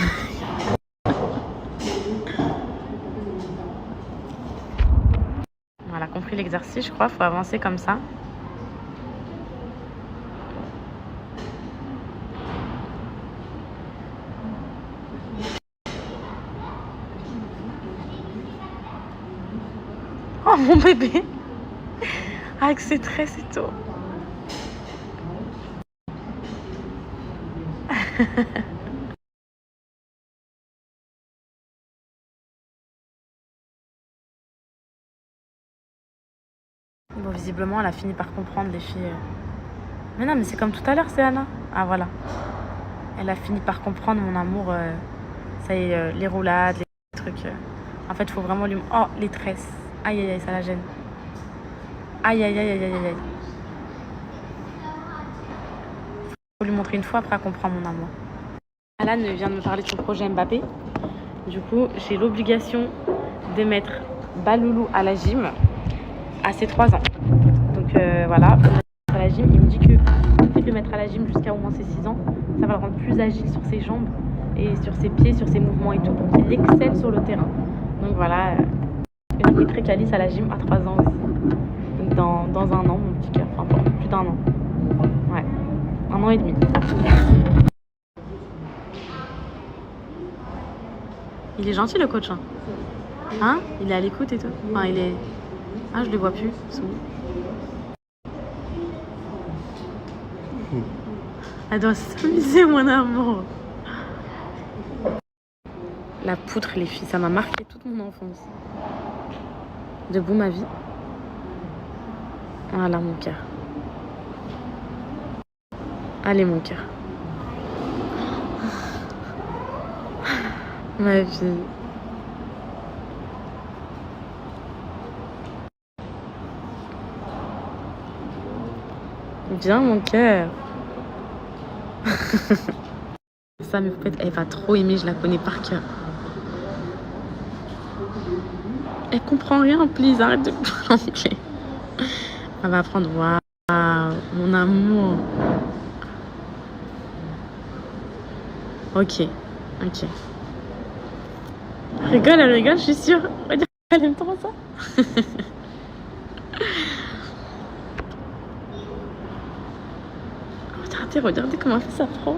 Speaker 1: Voilà, compris l'exercice, je crois. Faut avancer comme ça. Oh, mon bébé! Avec ses tresses et tout. Bon, visiblement, elle a fini par comprendre, les filles. Mais non, mais c'est comme tout à l'heure, c'est Anna. Ah, voilà. Elle a fini par comprendre, mon amour. Ça y est, les roulades, les trucs. En fait, il faut vraiment lui... Oh, les tresses. Aïe, aïe, aïe, ça la gêne. Aïe, aïe, aïe, aïe, aïe, aïe. Faut lui montrer une fois, après elle comprend, mon amour. Alan vient de me parler de son projet Mbappé. Du coup, j'ai l'obligation de mettre Baloulou à la gym à ses 3 ans. Donc voilà, à la gym, il me dit que le fait de le mettre à la gym jusqu'à au moins ses 6 ans, ça va le rendre plus agile sur ses jambes et sur ses pieds, sur ses mouvements et tout, pour qu'il excelle sur le terrain. Donc voilà, je mettrai Calice à la gym à 3 ans aussi. Donc dans un an, mon petit cœur, enfin plus d'1 an. Ouais, 1 an et demi. Il est gentil le coach, hein? Il est à l'écoute et tout. Enfin, il est... Ah, je le vois plus. Elle doit s'amuser, mon amour. La poutre, les filles, ça m'a marqué toute mon enfance. Debout ma vie. Voilà mon cœur. Allez mon cœur. Ma vie. Viens mon cœur. Ça, mais peut-être elle va trop aimer, je la connais par cœur. Elle comprend rien, please, arrête de planter. Elle va apprendre. Waouh, mon amour. Ok. Elle rigole, je suis sûre. Elle aime trop ça. Regardez comment elle fait ça pro.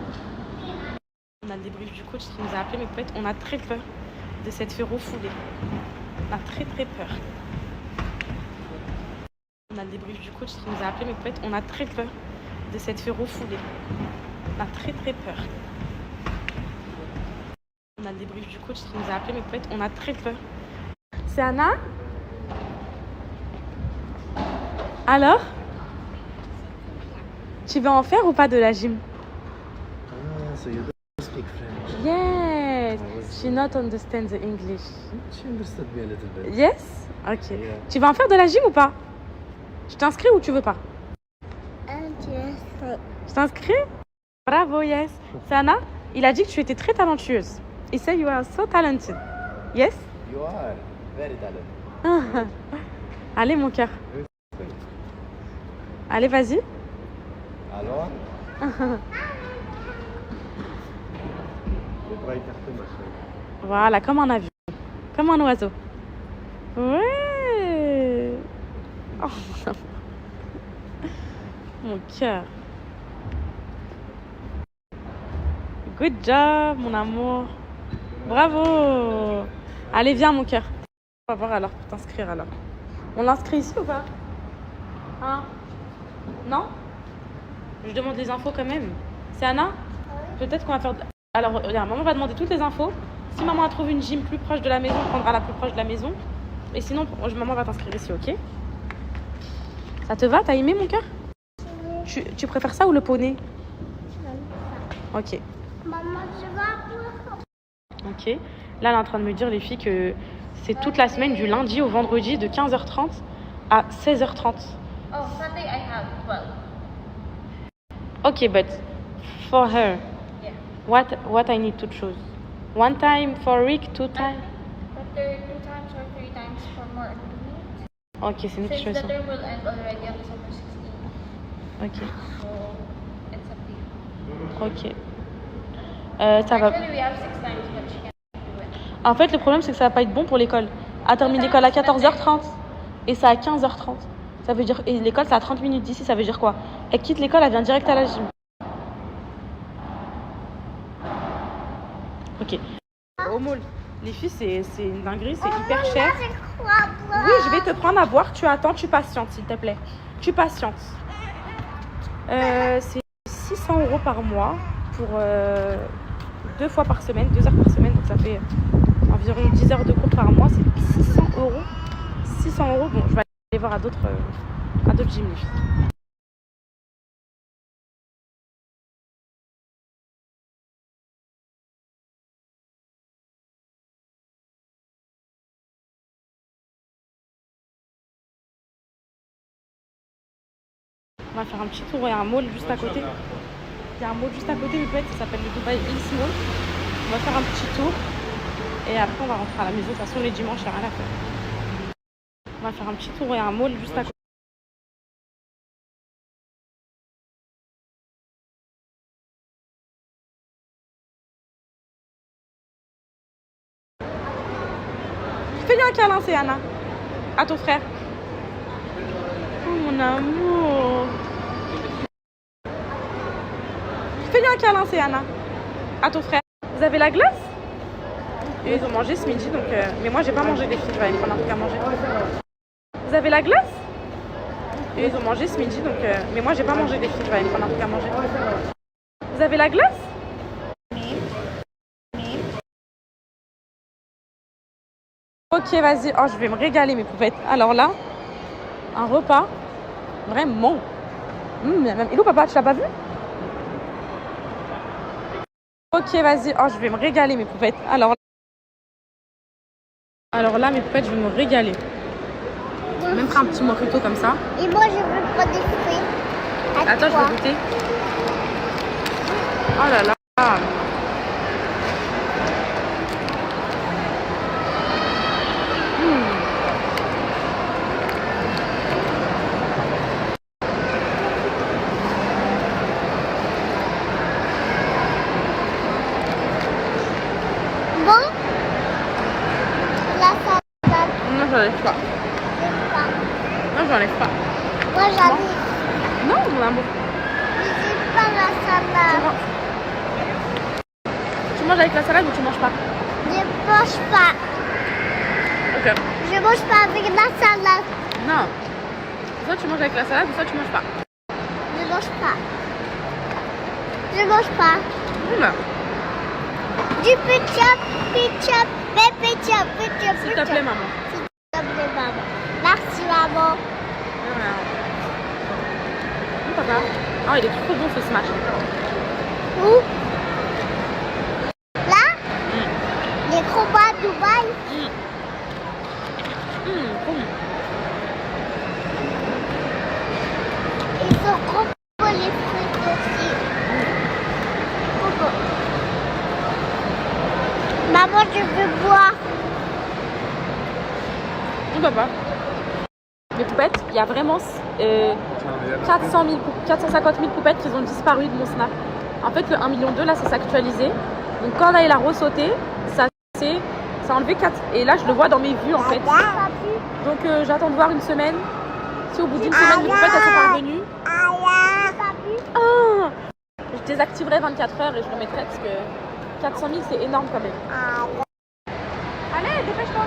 Speaker 1: On a le débrief du coach qui nous a appelé, mais peut-être on a très peur de s'être fait refouler. On a très peur. On a le débrief du coach qui nous a appelé, mais peut-être on a très peur de s'être fait refouler. On a très peur. On a le débrief du coach qui nous a appelé, mais peut-être on a très peur. C'est Anna? Alors? Tu veux en faire ou pas de la gym?
Speaker 2: So you don't speak French.
Speaker 1: Yes. She not understands the English.
Speaker 2: She understood me a little bit.
Speaker 1: Yes? Ok.
Speaker 2: Yeah.
Speaker 1: Tu vas en faire de la gym ou pas? Je t'inscris ou tu veux pas? Je t'inscris? Bravo, yes. Sana, il a dit que tu étais très talentueuse. He said you are so talented. Yes?
Speaker 2: You are very talented.
Speaker 1: Allez, mon cœur. Allez, vas-y.
Speaker 2: Alors? Les bras écartés, ma chérie.
Speaker 1: Voilà, comme un avion. Comme un oiseau. Ouais. Oh, mon cœur. Good job, mon amour. Bravo. Allez, viens, mon cœur. On va voir alors pour t'inscrire alors. On l'inscrit ici ou pas? Hein? Non? Je demande les infos quand même. C'est Anna? Peut-être qu'on va faire... Alors, regarde, maman va demander toutes les infos. Si maman trouve une gym plus proche de la maison, on prendra la plus proche de la maison. Et sinon, maman va t'inscrire ici, ok? Ça te va? T'as aimé, mon cœur? Tu préfères ça ou le poney? Ok.
Speaker 3: Maman, tu vas voir.
Speaker 1: Ok. Là, elle est en train de me dire, les filles, que c'est toute la semaine, du lundi au vendredi, de 15h30 à 16h30.
Speaker 8: Oh, Sunday I have 12.
Speaker 1: Okay, but for her,
Speaker 8: Yeah.
Speaker 1: what I need to choose? 1 time for a week, 2 times?
Speaker 8: But there are 2 times or 3 times for more.
Speaker 1: Ok, c'est une
Speaker 8: Since the
Speaker 1: question.
Speaker 8: term will end already on December 16.
Speaker 1: Ok,
Speaker 8: So it's up to you.
Speaker 1: ok. Ça va.
Speaker 8: Actually, we have 6 times, but she can't do it.
Speaker 1: En fait, le problème, c'est que ça va pas être bon pour l'école. Elle termine l'école à 14h30 et ça à 15h30. Ça veut dire... Et l'école, c'est à 30 minutes d'ici, ça veut dire quoi? Elle quitte l'école, elle vient direct à la gym. Ok. Au mall, les filles, c'est une dinguerie, c'est hyper cher. Oui, je vais te prendre à boire. Tu attends, tu patientes, s'il te plaît. Tu patientes. C'est 600 € par mois pour 2 fois par semaine, 2 heures par semaine. Donc ça fait environ 10 heures de cours par mois. C'est 600 €. 600 €. Bon, je vais aller voir à d'autres gyms, les filles. On va faire un petit tour, il y a un mall juste à côté. Il y a un mall juste à côté, mais peut-être ça s'appelle le Dubai Hills Mall. On va faire un petit tour. Et après, on va rentrer à la maison. De toute façon, les dimanches, il n'y a rien à faire. On va faire un petit tour et un mall juste à côté. Fais-lui un câlin, c'est Anna. À ton frère. Oh mon amour. Fais-lui un câlin, c'est Anna. À ton frère. Vous avez la glace? Et ils ont mangé ce midi, donc. Mais moi, j'ai pas mangé des filles. Je vais aller prendre un truc à manger. Vous avez la glace? Et ils ont mangé ce midi, donc. Mais moi, j'ai pas mangé des filles. Je vais aller prendre un truc à manger. Vous avez la glace? Ok, vas-y. Oh, je vais me régaler, mes poupettes. Alors là, un repas. Vraiment. Même... Hello, papa, tu l'as pas vu? Ok, vas-y. Oh, je vais me régaler, mes poupettes. Alors là, mes poupettes, je vais me régaler. Même faire un petit mojito comme ça.
Speaker 3: Et moi, je veux pas des fruits.
Speaker 1: Attends, je vais goûter. Oh là là.
Speaker 3: Bon, la salade,
Speaker 1: Non, j'enlève pas.
Speaker 3: j'aime pas.
Speaker 1: Non, j'enlève pas.
Speaker 3: Moi, j'arrive.
Speaker 1: Non, mon amour.
Speaker 3: J'aime pas la salade.
Speaker 1: Tu manges avec la salade ou tu manges pas?
Speaker 3: Je mange pas.
Speaker 1: Ok.
Speaker 3: Je mange pas avec la salade.
Speaker 1: Non. Soit tu manges avec la salade ou soit tu manges pas.
Speaker 3: Je mange pas. Je mange pas.
Speaker 1: Oula.
Speaker 3: Du ketchup, ketchup, ketchup, ketchup.
Speaker 1: S'il te plaît, maman.
Speaker 3: S'il te plaît, maman. Merci, maman.
Speaker 1: Papa. Oh, il est trop bon ce smash.
Speaker 3: Où? Là? Les combats à Dubaï.
Speaker 1: Trop bon.
Speaker 3: Ils sont trop beaux les fruits aussi. Trop beaux. Maman, je veux boire.
Speaker 1: On peut pas. Les poupettes, il y a vraiment 450 000 poupettes qui ont disparu de mon Snap. En fait, le 1,2 million là, ça s'est actualisé. Donc quand là, il a ressauté, ça a enlevé 4. Et là, je le vois dans mes vues en fait. Donc j'attends de voir une semaine. Si au bout d'une semaine, les poupettes elles sont parvenues. Ah, je désactiverai 24 heures et je remettrai parce que 400 000 c'est énorme quand même. Allez, dépêche-toi.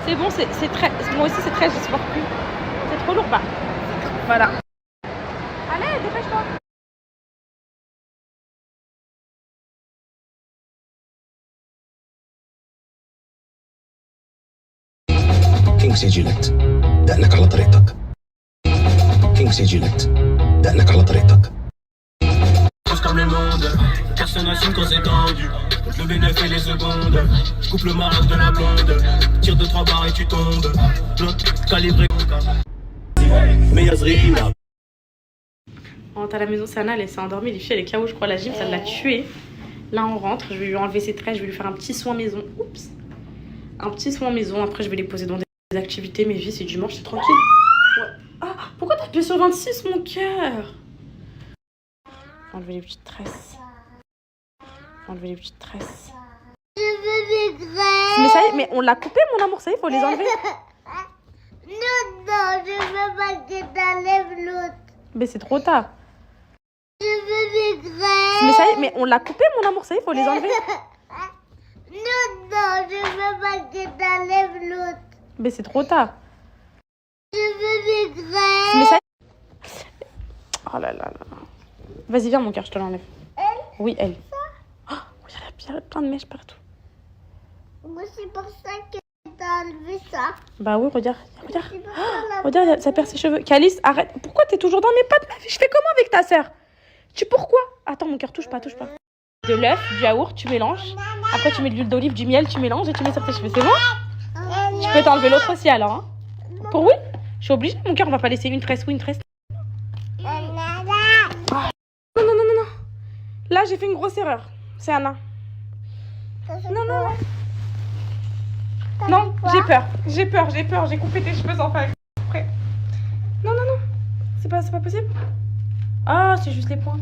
Speaker 1: C'est bon, c'est très. Moi aussi c'est très, je supporte plus. C'est trop lourd, bah. Voilà. Allez, dépêche-toi.
Speaker 9: كينغ سيجيلت دقنك على طريقتك كينغ سيجيلت دقنك على طريقتك comme le monde, personne n'assume quand c'est tendu. Le bénéfice et les secondes, je coupe le marque de la blonde. Tire 2-3 barres et tu tombes. Calibré.
Speaker 1: On rentre à la maison, Sana, elle s'est endormie. Les filles, elle est KO, je crois. La gym, ça l'a tuée. Là, on rentre. Je vais lui enlever ses traits. Je vais lui faire un petit soin maison. Oups. Un petit soin maison. Après, je vais les poser dans des activités. Mes vies, c'est dimanche, c'est tranquille. Ouais. Ah, pourquoi t'as appuyé sur 26, mon cœur? Enlever les petites tresses. Enlever les petites tresses.
Speaker 3: Je veux des graisses.
Speaker 1: Mais ça y est, mais on l'a coupé, mon amour. Ça y est, faut les enlever.
Speaker 3: Non, je veux pas que t'enlèves l'autre.
Speaker 1: Mais c'est trop tard.
Speaker 3: Je veux des graisses.
Speaker 1: Mais ça y est, mais on l'a coupé, mon amour. Ça y est, faut les enlever.
Speaker 3: Non, je veux pas que t'enlèves l'autre.
Speaker 1: Mais c'est trop tard.
Speaker 3: Je veux des graisses.
Speaker 1: Mais ça y est. Oh là là là. Vas-y, viens, mon cœur, je te l'enlève.
Speaker 3: Elle?
Speaker 1: Oui, elle. Oh, il y a plein de mèches partout.
Speaker 3: Moi, c'est pour ça que t'as enlevé ça.
Speaker 1: Bah oui, regarde.
Speaker 3: C'est pour ça la-
Speaker 1: Regarde, ça perd ses cheveux. Calice, arrête. Pourquoi t'es toujours dans mes pattes, ma fille? Je fais comment avec ta sœur? Pourquoi? Attends, mon cœur, touche pas. De l'œuf, du yaourt, tu mélanges. Après, tu mets de l'huile d'olive, du miel, tu mélanges et tu mets sur tes cheveux. C'est bon? Je peux t'enlever l'autre aussi alors. Hein? Pour oui? Je suis obligée, mon cœur, on va pas laisser une tresse. Oui, une tresse. Non. Là, j'ai fait une grosse erreur. C'est Anna. Non, non, non. Non, j'ai peur. J'ai peur, j'ai peur. J'ai coupé tes cheveux sans faire exprès. Non, non, non. C'est pas possible. Ah, c'est juste les pointes.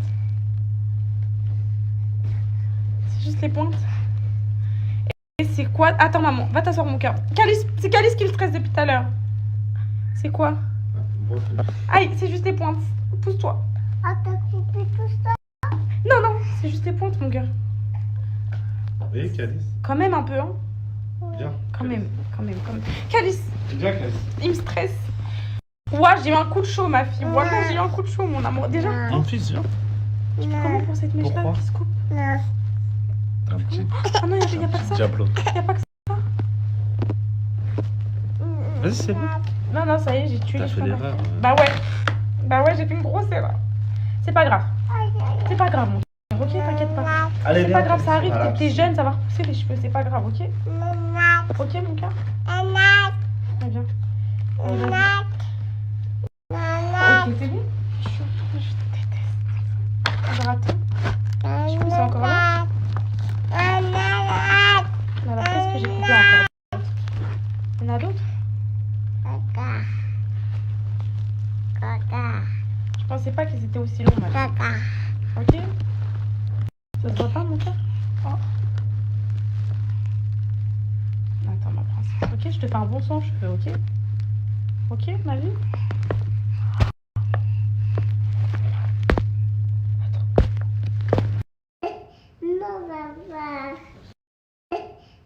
Speaker 1: C'est juste les pointes. Et c'est quoi? Attends, maman. Va t'asseoir, mon cœur. Calice, c'est Calice qui le stresse depuis tout à l'heure. C'est quoi? Aïe, c'est juste les pointes. Pousse-toi.
Speaker 3: Ah, t'as coupé tout ça?
Speaker 1: Non, non, c'est juste les pointes, mon cœur.
Speaker 2: Oui, Calice.
Speaker 1: Quand même un peu, hein.
Speaker 2: Bien.
Speaker 1: Quand même. Calice,
Speaker 2: Bien, Calice.
Speaker 1: il me stresse. Ouah, j'ai eu un coup de chaud, ma fille. Voilà, j'ai eu un coup de chaud, mon amour. Déjà,
Speaker 2: Mon fils, viens.
Speaker 1: comment pour cette mèche-là
Speaker 2: Pourquoi
Speaker 1: qui se coupe?
Speaker 3: Non.
Speaker 2: Un petit
Speaker 1: Ah non, il n'y a pas que ça.
Speaker 2: diablo.
Speaker 1: Il n'y a pas que ça.
Speaker 2: Vas-y, c'est bon.
Speaker 1: Non, non, ça y est, j'ai tué
Speaker 2: T'as
Speaker 1: les
Speaker 2: fait
Speaker 1: cheveux.
Speaker 2: l'erreur.
Speaker 1: Bah ouais, j'ai fait une grosse erreur. C'est pas grave. C'est pas grave, mon cœur. Ok, t'inquiète pas.
Speaker 2: Allez,
Speaker 1: C'est pas grave, ça arrive.
Speaker 2: Voilà.
Speaker 1: T'es jeune, ça va repousser les cheveux. C'est pas grave, ok? Ok, mon cœur? Très bien. Allez, vas-y. Ok, t'es bon? Je déteste. J'ai raté. Je pousse encore là. Alors, qu'est-ce que j'ai coupé encore? Il y en a d'autres? Je pensais pas qu'ils étaient aussi longs, ma fille. Ok? Ça se voit pas, mon cœur? Oh. Attends, ma princesse. Ok, je te fais un bon son cheveux, ok? Ok, ma vie?
Speaker 3: Non, papa.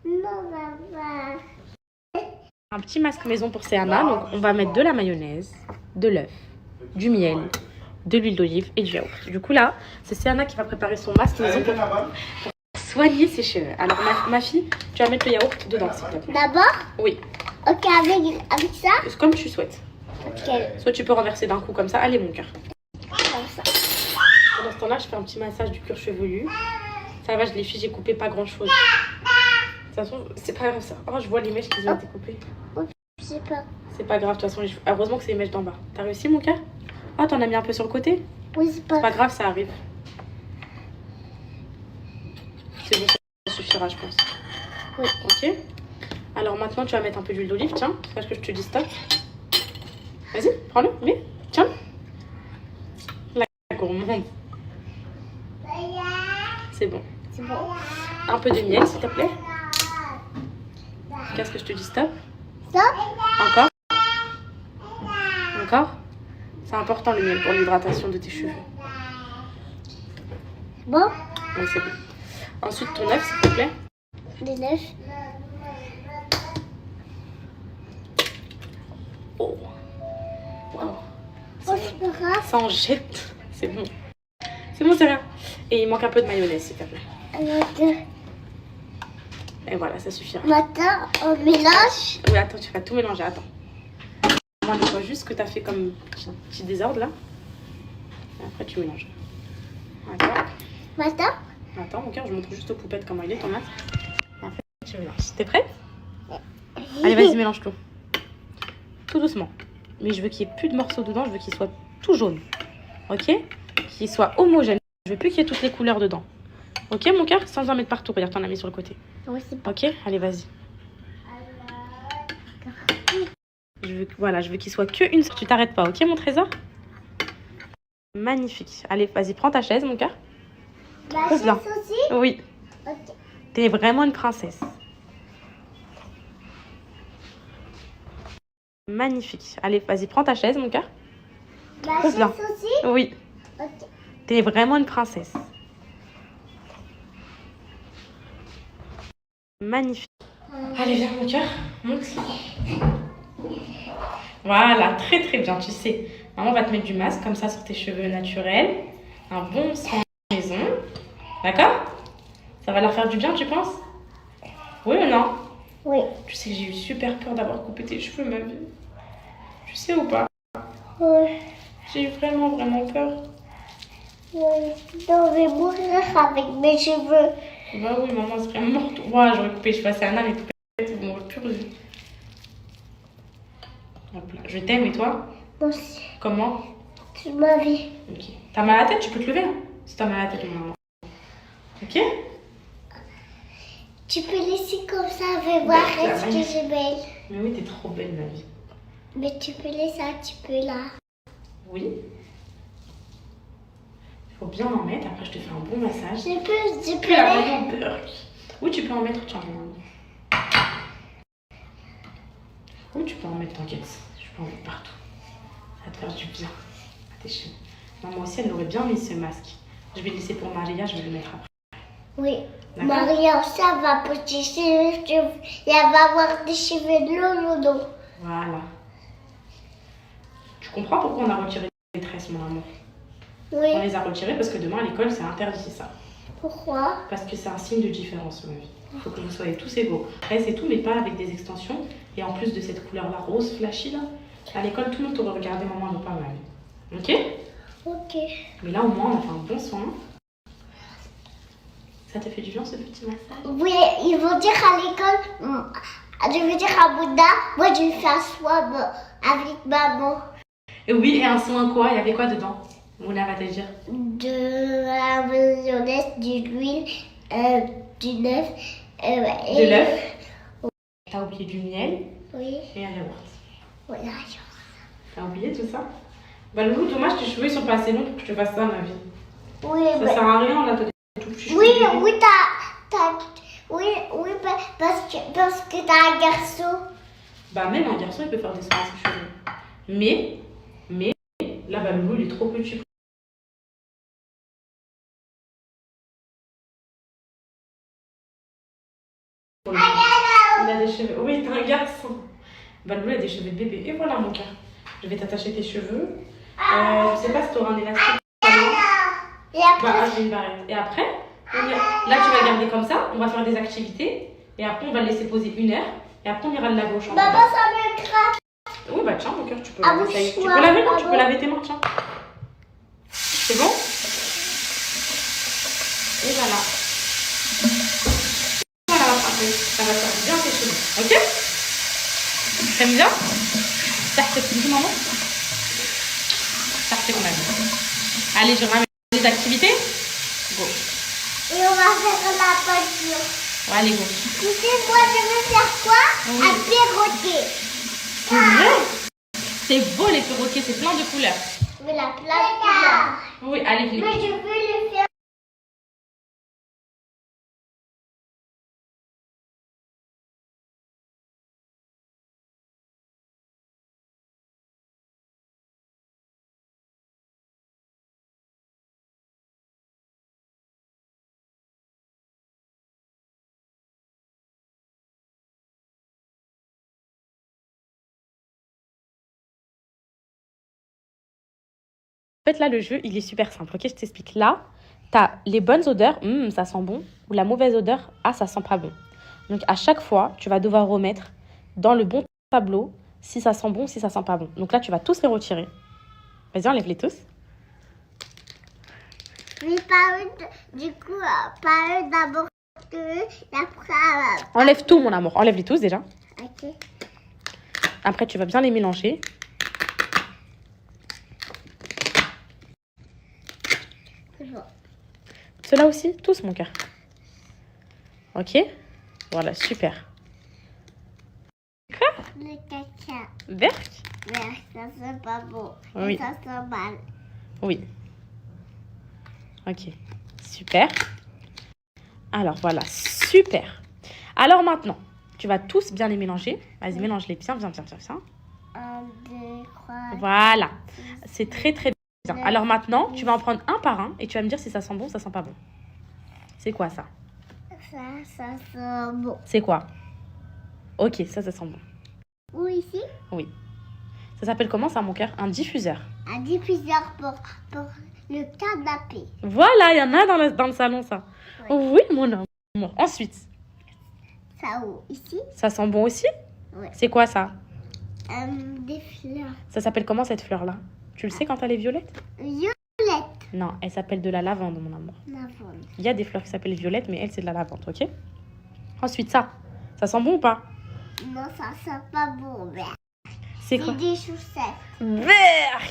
Speaker 3: Non, papa.
Speaker 1: Un petit masque maison pour Céana. Donc, on va mettre de la mayonnaise, de l'œuf, du miel, de l'huile d'olive et du yaourt. Du coup, là, c'est Céana qui va préparer son masque maison pour soigner ses cheveux. Alors, ma fille, tu vas mettre le yaourt dedans, s'il te plaît.
Speaker 3: D'abord?
Speaker 1: Oui,
Speaker 3: Ok, avec ça?
Speaker 1: comme tu souhaites.
Speaker 3: Ok,
Speaker 1: Soit tu peux renverser d'un coup comme ça. Allez, mon cœur.
Speaker 3: comme ça.
Speaker 1: Pendant ce temps-là, je fais un petit massage du cuir chevelu. Ça va, les filles, j'ai coupé pas grand-chose. De toute façon, c'est pas grave ça. Oh, je vois les mèches qui ont été coupées.
Speaker 3: Je sais pas.
Speaker 1: C'est pas grave, de toute façon, heureusement que c'est les mèches d'en bas. T'as réussi, mon cœur? Oh, t'en as mis un peu sur le côté?
Speaker 3: Oui, c'est
Speaker 1: C'est
Speaker 3: pas.
Speaker 1: pas grave, ça arrive. C'est bon, ça suffira, je pense.
Speaker 3: Oui.
Speaker 1: Ok. Alors maintenant, tu vas mettre un peu d'huile d'olive, tiens. Parce que je te dis stop. Vas-y, prends-le, mets. Tiens. La gourmande. C'est bon.
Speaker 3: C'est bon.
Speaker 1: Un peu de miel, s'il te plaît. Qu'est-ce que je te dis stop?
Speaker 3: Ça?
Speaker 1: Encore. Encore. C'est important le miel pour l'hydratation de tes cheveux.
Speaker 3: Bon?
Speaker 1: Oui, c'est bon. Ensuite, ton œuf, s'il te plaît.
Speaker 3: Des neuf.
Speaker 1: Oh. Wow.
Speaker 3: Oh, c'est pas grave.
Speaker 1: Ça en jette. C'est bon. C'est bon, c'est rien. Et il manque un peu de mayonnaise, s'il te plaît.
Speaker 3: Alors, deux.
Speaker 1: Et voilà, ça suffira.
Speaker 3: Maintenant, on mélange.
Speaker 1: Oui, attends, tu vas tout mélanger. Attends. Moi, je vois juste ce que tu as fait comme petit désordre là. Et après, tu mélanges. D'accord.
Speaker 3: Maintenant?
Speaker 1: Attends, mon cœur, je montre juste aux poupettes comment il est ton masque. Après, tu mélanges. T'es prête? Allez, vas-y, mélange tout. Tout doucement. Mais je veux qu'il n'y ait plus de morceaux dedans. Je veux qu'il soit tout jaune. Ok? Qu'il soit homogène. Je veux plus qu'il y ait toutes les couleurs dedans. Ok, mon cœur? Sans en mettre partout. Regarde, t'en as mis sur le côté.
Speaker 3: Oui, c'est bon.
Speaker 1: Ok? Allez, vas-y. Voilà, je veux qu'il soit que une. Tu t'arrêtes pas, ok, mon trésor? Magnifique. Allez, vas-y, prends ta chaise, mon cœur.
Speaker 3: La
Speaker 1: Pose là.
Speaker 3: chaise aussi?
Speaker 1: Oui.
Speaker 3: Ok.
Speaker 1: T'es vraiment une princesse. Magnifique. Allez, vas-y, prends ta chaise, mon cœur.
Speaker 3: La
Speaker 1: Pose
Speaker 3: chaise
Speaker 1: là.
Speaker 3: aussi?
Speaker 1: Oui.
Speaker 3: Ok.
Speaker 1: T'es vraiment une princesse. Magnifique. Allez, viens, mon cœur. Monte. Voilà, très très bien, tu sais. Maman va te mettre du masque comme ça sur tes cheveux naturels. Un bon soin maison. D'accord? Ça va leur faire du bien, tu penses? Oui ou non?
Speaker 3: Oui.
Speaker 1: Tu sais que j'ai eu super peur d'avoir coupé tes cheveux, ma vie. Tu sais ou pas?
Speaker 3: Oui.
Speaker 1: J'ai eu vraiment vraiment peur.
Speaker 3: Oui. Non, je vais mourir avec mes cheveux.
Speaker 1: Bah oui, maman serait morte. Ouais, j'aurais coupé les cheveux à Céana, mais peut-être ils vont plus revu. Hop là. Je t'aime et toi?
Speaker 3: Moi aussi.
Speaker 1: Comment?
Speaker 3: C'est ma vie.
Speaker 1: Ok. T'as mal à la tête, tu peux te lever hein, si t'as mal à la tête, maman. Ok?
Speaker 3: Tu peux laisser comme ça, je vais voir est-ce que j'ai belle.
Speaker 1: Mais oui, t'es trop belle, ma vie.
Speaker 3: Mais tu peux laisser un petit peu là.
Speaker 1: Oui. Il faut bien en mettre. Après, je te fais un bon massage.
Speaker 3: Je peux
Speaker 1: Puis la
Speaker 3: mettre.
Speaker 1: maillot beurre. Oui, tu peux en mettre, tiens. Oui, tu peux en mettre, t'inquiète. Je peux en mettre partout. Ça va te faire du bien à tes cheveux. Maman aussi, elle aurait bien mis ce masque. Je vais le laisser pour Maria, je vais le mettre après.
Speaker 3: Oui.
Speaker 1: D'accord.
Speaker 3: Maria, ça va pousser ses cheveux. Et elle va avoir des cheveux longs, longs.
Speaker 1: Voilà. Tu comprends pourquoi on a retiré les tresses, mon amour?
Speaker 3: Oui.
Speaker 1: On les a retirées parce que demain à l'école, c'est interdit ça.
Speaker 3: Pourquoi?
Speaker 1: Parce que c'est un signe de différence, ma vie. Il faut que vous soyez tous égaux. Après, c'est tout, mais pas avec des extensions. Et en plus de cette couleur-là, rose flashy, là, à l'école, tout le monde t'aurait regardé, maman, elle veut pas mal. Ok?
Speaker 3: Ok.
Speaker 1: Mais là, au moins, on a fait un bon soin. Ça te fait du bien, ce petit massage?
Speaker 3: Oui, ils vont dire à l'école, je veux dire à Bouddha, moi je fais un soin avec maman.
Speaker 1: Et oui, et un soin quoi? Il y avait quoi dedans? Mouna va te dire.
Speaker 3: De la mayonnaise, de l'huile, du œuf.
Speaker 1: De l'œuf. T'as oublié du miel
Speaker 3: Oui.
Speaker 1: et un yaourt.
Speaker 3: Voilà.
Speaker 1: T'as oublié tout ça? Bah, Loulou, dommage, tes cheveux ils sont pas assez longs pour que je te fasse ça, ma vie.
Speaker 3: Oui,
Speaker 1: Ça sert à rien, là, t'as des tout petits cheveux.
Speaker 3: oui, oui, parce que t'as un garçon.
Speaker 1: Bah, même un garçon, il peut faire des soins à ses cheveux. Mais, là, bah, Loulou, il est trop petit. Il a des cheveux. Oui, t'es un garçon. Bah, Loulou a des cheveux de bébé. Et voilà, mon cœur. Je vais t'attacher tes cheveux. Je sais pas si t'auras un élastique.
Speaker 3: Et après,
Speaker 1: Bah, j'ai une barrette. Et après, là, tu vas garder comme ça. On va faire des activités. Et après, on va le laisser poser 1 heure. Et après, on ira le laver au champ.
Speaker 3: maman, ça me gratte.
Speaker 1: Oui, bah tiens, mon cœur, tu peux,
Speaker 3: Ah, bon,
Speaker 1: tu peux
Speaker 3: choix,
Speaker 1: laver, non,
Speaker 3: ah
Speaker 1: tu peux
Speaker 3: bon.
Speaker 1: laver tes mains, tiens. C'est bon? Et voilà. Voilà, après, ça va faire bien tes cheveux. Ok? T'aimes bien? T'as fait maman? T'as fait ma. Allez, je ramène les activités. Go.
Speaker 3: Et on va faire la peinture.
Speaker 1: Ouais, allez, go.
Speaker 3: Tu sais, moi, je veux faire quoi?
Speaker 1: Oui.
Speaker 3: Un perroquet.
Speaker 1: C'est vrai? C'est beau les perroquets, c'est plein de couleurs.
Speaker 3: Mais la plate.
Speaker 1: Oui, allez, vite.
Speaker 3: Mais je veux le faire.
Speaker 1: En fait, là, le jeu, il est super simple. Ok, je t'explique. Là, tu as les bonnes odeurs, ça sent bon, ou la mauvaise odeur, ça sent pas bon. Donc, à chaque fois, tu vas devoir remettre dans le bon tableau si ça sent bon, si ça sent pas bon. Donc là, tu vas tous les retirer. Vas-y, enlève-les tous.
Speaker 3: Mais pas eux, du coup, pas eux d'abord que eux, et après.
Speaker 1: Enlève tout, mon amour. Enlève-les tous déjà.
Speaker 3: Ok.
Speaker 1: Après, tu vas bien les mélanger.
Speaker 3: C'est bon.
Speaker 1: Ceux-là aussi, tous, mon cœur. Ok? Voilà, super. Quoi?
Speaker 3: Le caca.
Speaker 1: Berk?
Speaker 3: Mais ça sent pas bon.
Speaker 1: Oui.
Speaker 3: Et ça sent mal.
Speaker 1: Oui. Ok, super. Alors, voilà, super. Alors maintenant, tu vas tous bien les mélanger. Vas-y, mélange-les bien, bien, bien, bien, bien.
Speaker 3: 1, 2, 3.
Speaker 1: Voilà, c'est très, très bien. Alors maintenant, tu vas en prendre un par un et tu vas me dire si ça sent bon ou ça sent pas bon. C'est quoi ça?
Speaker 3: Ça sent bon.
Speaker 1: C'est quoi? Ok, ça sent bon.
Speaker 3: Où ici?
Speaker 1: Oui. Ça s'appelle comment ça, mon cœur? Un diffuseur.
Speaker 3: Un diffuseur pour le canapé.
Speaker 1: Voilà, il y en a dans le salon, ça.
Speaker 3: Ouais.
Speaker 1: Oui, mon amour. Ensuite,
Speaker 3: Ça où? Ici?
Speaker 1: ça sent bon aussi?
Speaker 3: Ouais.
Speaker 1: C'est quoi ça?
Speaker 3: Des fleurs.
Speaker 1: Ça s'appelle comment cette fleur-là? Tu le sais quand elle est violette?
Speaker 3: Violette.
Speaker 1: Non, elle s'appelle de la lavande, mon amour.
Speaker 3: Lavande.
Speaker 1: Il y a des fleurs qui s'appellent violettes, mais elle, c'est de la lavande, ok? Ensuite, ça sent bon ou pas?
Speaker 3: Non, ça sent pas bon. Vert.
Speaker 1: C'est quoi?
Speaker 3: des chaussettes.
Speaker 1: Vert.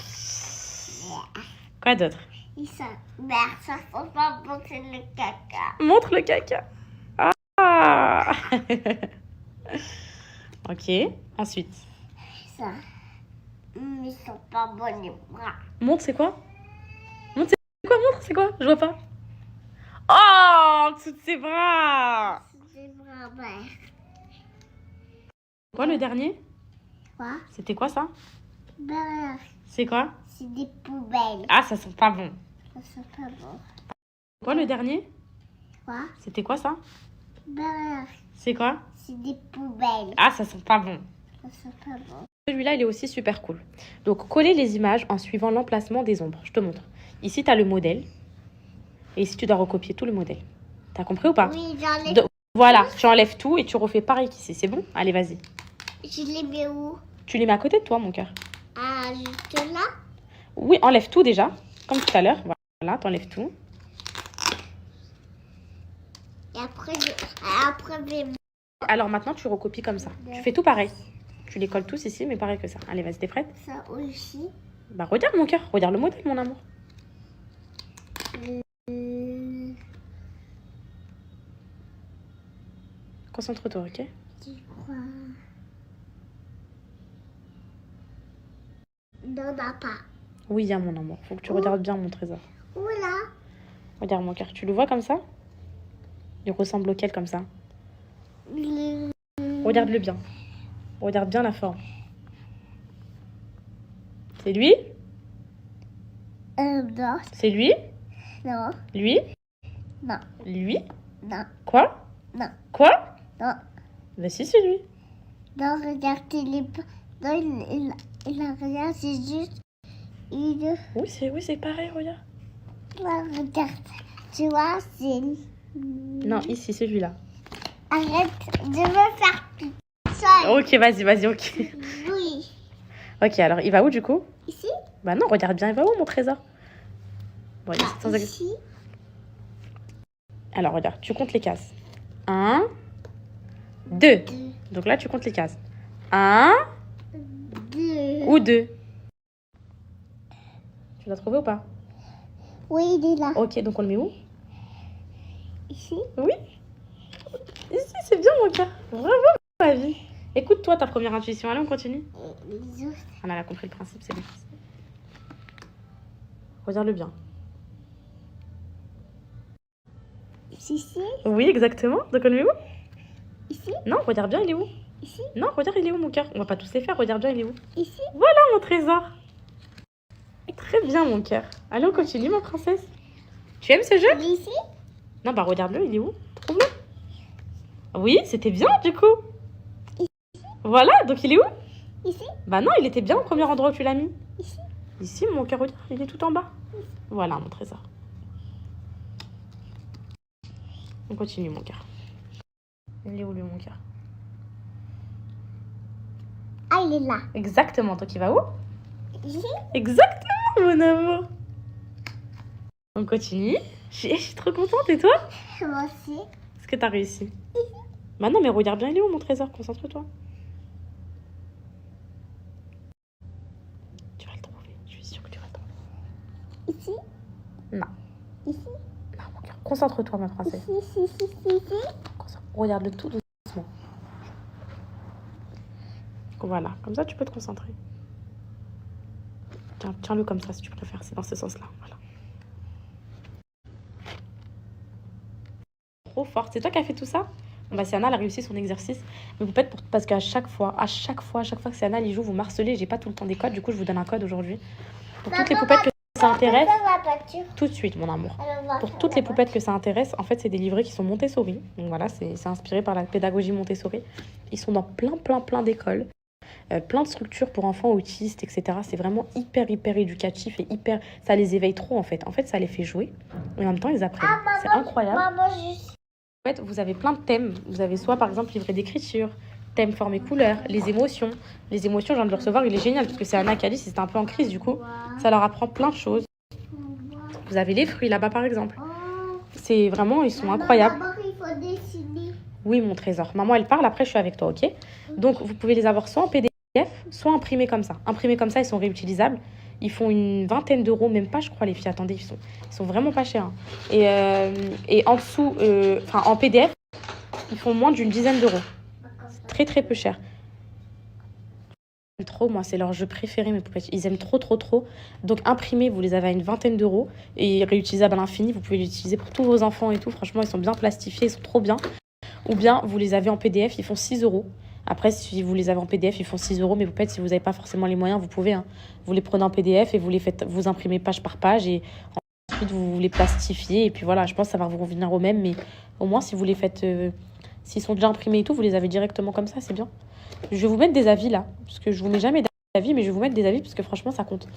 Speaker 1: Quoi d'autre?
Speaker 3: Il sent vert. Ça sent pas bon, c'est le caca.
Speaker 1: Montre le caca. Ah! sympa. Ok, ensuite.
Speaker 3: Ça. Ils sont pas bons les bras.
Speaker 1: Montre, c'est quoi? Montre, c'est quoi? Montre, c'est quoi? Je vois pas. Oh, en dessous de ses bras.
Speaker 3: C'est des bras verts.
Speaker 1: Quoi, le dernier?
Speaker 3: Quoi?
Speaker 1: C'était quoi, ça?
Speaker 3: Verts.
Speaker 1: C'est quoi?
Speaker 3: C'est des poubelles.
Speaker 1: Ah, ça sent pas bon.
Speaker 3: Ça sent pas bon.
Speaker 1: Quoi, le dernier?
Speaker 3: Quoi?
Speaker 1: C'était quoi, ça?
Speaker 3: Verts.
Speaker 1: C'est quoi?
Speaker 3: C'est des poubelles.
Speaker 1: Ah, ça sent pas bon.
Speaker 3: Ça sent pas bon.
Speaker 1: Celui-là, il est aussi super cool. Donc, coller les images en suivant l'emplacement des ombres. Je te montre. Ici, tu as le modèle. Et ici, tu dois recopier tout le modèle. T'as compris ou pas?
Speaker 3: Oui, j'enlève.
Speaker 1: Voilà, tu enlèves tout et tu refais pareil qu'ici. C'est bon? Allez, vas-y.
Speaker 3: Je les mets où?
Speaker 1: Tu les mets à côté de toi, mon cœur.
Speaker 3: Ah, juste là?
Speaker 1: Oui, enlève tout déjà. Comme tout à l'heure. Voilà, t'enlèves tout.
Speaker 3: Et après, je vais...
Speaker 1: Alors, maintenant, tu recopies comme ça. Tu fais tout pareil. Tu les colles tous ici, mais pareil que ça. Allez, vas-y, t'es prête?
Speaker 3: Ça aussi.
Speaker 1: Bah, regarde, mon cœur. Regarde le modèle, mon amour. Concentre-toi, ok?
Speaker 3: Tu crois? Non, pas.
Speaker 1: Oui, il y a mon amour. Faut que tu regardes bien mon trésor.
Speaker 3: Oula.
Speaker 1: Regarde, mon cœur. Tu le vois comme ça? Il ressemble auquel comme ça? Regarde-le bien. Regarde bien la forme. C'est lui?
Speaker 3: Non.
Speaker 1: C'est lui?
Speaker 3: Non.
Speaker 1: Lui?
Speaker 3: Non.
Speaker 1: Lui?
Speaker 3: Non.
Speaker 1: Quoi?
Speaker 3: Non.
Speaker 1: Quoi?
Speaker 3: Non.
Speaker 1: Bah si, c'est lui.
Speaker 3: Non, regarde, non, il a rien, c'est juste une...
Speaker 1: Oui, c'est pareil, regarde.
Speaker 3: Non, regarde, tu vois, c'est...
Speaker 1: Non, ici, c'est celui-là.
Speaker 3: Arrête, je veux faire tout seul.
Speaker 1: Ok, vas-y, ok.
Speaker 3: Oui.
Speaker 1: Ok, alors, il va où, du coup?
Speaker 3: Ici?
Speaker 1: Bah non, regarde bien, il va où, mon trésor? Bon, il est sans...
Speaker 3: Ici?
Speaker 1: Alors, regarde, tu comptes les cases. 1, 2. Donc là, tu comptes les cases. 1
Speaker 3: 2.
Speaker 1: ou 2. Tu l'as trouvé ou pas?
Speaker 3: Oui, il est là.
Speaker 1: Ok, donc on le met où?
Speaker 3: Ici?
Speaker 1: Oui. Ici, c'est bien, mon cœur. Bravo, ma vie. Écoute-toi ta première intuition. Allez, on continue.
Speaker 3: Et les autres?
Speaker 1: On a compris le principe, c'est bon. Regarde-le bien.
Speaker 3: Ici?
Speaker 1: Oui, exactement. Donc on le met où?
Speaker 3: Ici?
Speaker 1: Non, regarde bien, il est où?
Speaker 3: Ici?
Speaker 1: Non, regarde, il est où, mon cœur? On va pas tous les faire. Regarde bien, il est où?
Speaker 3: Ici?
Speaker 1: Voilà, mon trésor. Très bien, mon cœur. Allez, on continue, ma princesse. Tu aimes ce jeu?
Speaker 3: Il est ici?
Speaker 1: Non, bah regarde-le, il est où? Trouve-le. Oui, c'était bien, du coup. Voilà, donc il est où?
Speaker 3: Ici?
Speaker 1: Bah non, il était bien au premier endroit où tu l'as mis.
Speaker 3: Ici?
Speaker 1: Ici, mon cœur, regarde, il est tout en bas. Voilà, mon trésor. On continue, mon cœur. Il est où, lui, mon cœur?
Speaker 3: Ah, il est là.
Speaker 1: Exactement, donc il va où?
Speaker 3: Ici?
Speaker 1: Exactement, mon amour. On continue. Je suis trop contente, et toi?
Speaker 3: Moi aussi.
Speaker 1: Est-ce que t'as réussi? Bah non, mais regarde bien, il est où, mon trésor? Concentre-toi. Tu vas le trouver, je suis sûre que tu vas le trouver.
Speaker 3: Ici?
Speaker 1: Non.
Speaker 3: Ici?
Speaker 1: Non, mon cœur. Concentre-toi, ma princesse.
Speaker 3: Ici?
Speaker 1: Regarde-le tout doucement. Voilà, comme ça tu peux te concentrer. Tiens-le comme ça si tu préfères, c'est dans ce sens-là. Voilà. Trop forte. C'est toi qui as fait tout ça? Bon, bah, Siana, elle a réussi son exercice. Mais vous faites parce qu'à chaque fois que Siana il joue, vous me harcelez. J'ai pas tout le temps des codes. Du coup, je vous donne un code aujourd'hui. Pour toutes les poupettes que ça intéresse, tout de suite, mon amour. Pour toutes les poupettes que ça intéresse, en fait, c'est des livrets qui sont Montessori. Donc voilà, c'est inspiré par la pédagogie Montessori. Ils sont dans plein d'écoles. Plein de structures pour enfants autistes, etc. C'est vraiment hyper éducatif et hyper... Ça les éveille trop, en fait. En fait, ça les fait jouer. Et en même temps, ils apprennent. C'est incroyable. En fait, vous avez plein de thèmes. Vous avez soit, par exemple, livret d'écriture, thème, forme et couleur, les émotions. Les émotions, je viens de le recevoir, il est génial, parce que c'est Anna Calice, c'était un peu en crise, du coup. Ça leur apprend plein de choses. Vous avez les fruits, là-bas, par exemple. C'est vraiment, ils sont incroyables.
Speaker 3: D'abord, il faut dessiner.
Speaker 1: Oui, mon trésor. Maman, elle parle, après, je suis avec toi, ok? Donc, vous pouvez les avoir soit en PDF, soit imprimés comme ça. Imprimés comme ça, ils sont réutilisables. Ils font une vingtaine d'euros, même pas, je crois, les filles. Attendez, ils sont vraiment pas chers. Hein. Et en dessous, en PDF, ils font moins d'une dizaine d'euros. Très très peu cher. Trop, moi c'est leur jeu préféré, mes poupettes, ils aiment trop. Donc imprimés, vous les avez à une vingtaine d'euros et réutilisables à l'infini, vous pouvez les utiliser pour tous vos enfants et tout. Franchement, ils sont bien plastifiés, ils sont trop bien. Ou bien vous les avez en PDF, ils font 6 euros. Après, si vous les avez en PDF, ils font 6 euros. Mais peut-être si vous n'avez pas forcément les moyens, vous pouvez. Hein. Vous les prenez en PDF et vous les faites, vous imprimez page par page et ensuite vous les plastifiez. Et puis voilà, je pense que ça va vous revenir au même. Mais au moins, si vous les faites, s'ils sont déjà imprimés et tout, vous les avez directement comme ça, c'est bien. Je vais vous mettre des avis là, parce que je vous mets jamais d'avis, mais je vais vous mettre des avis parce que franchement, ça compte.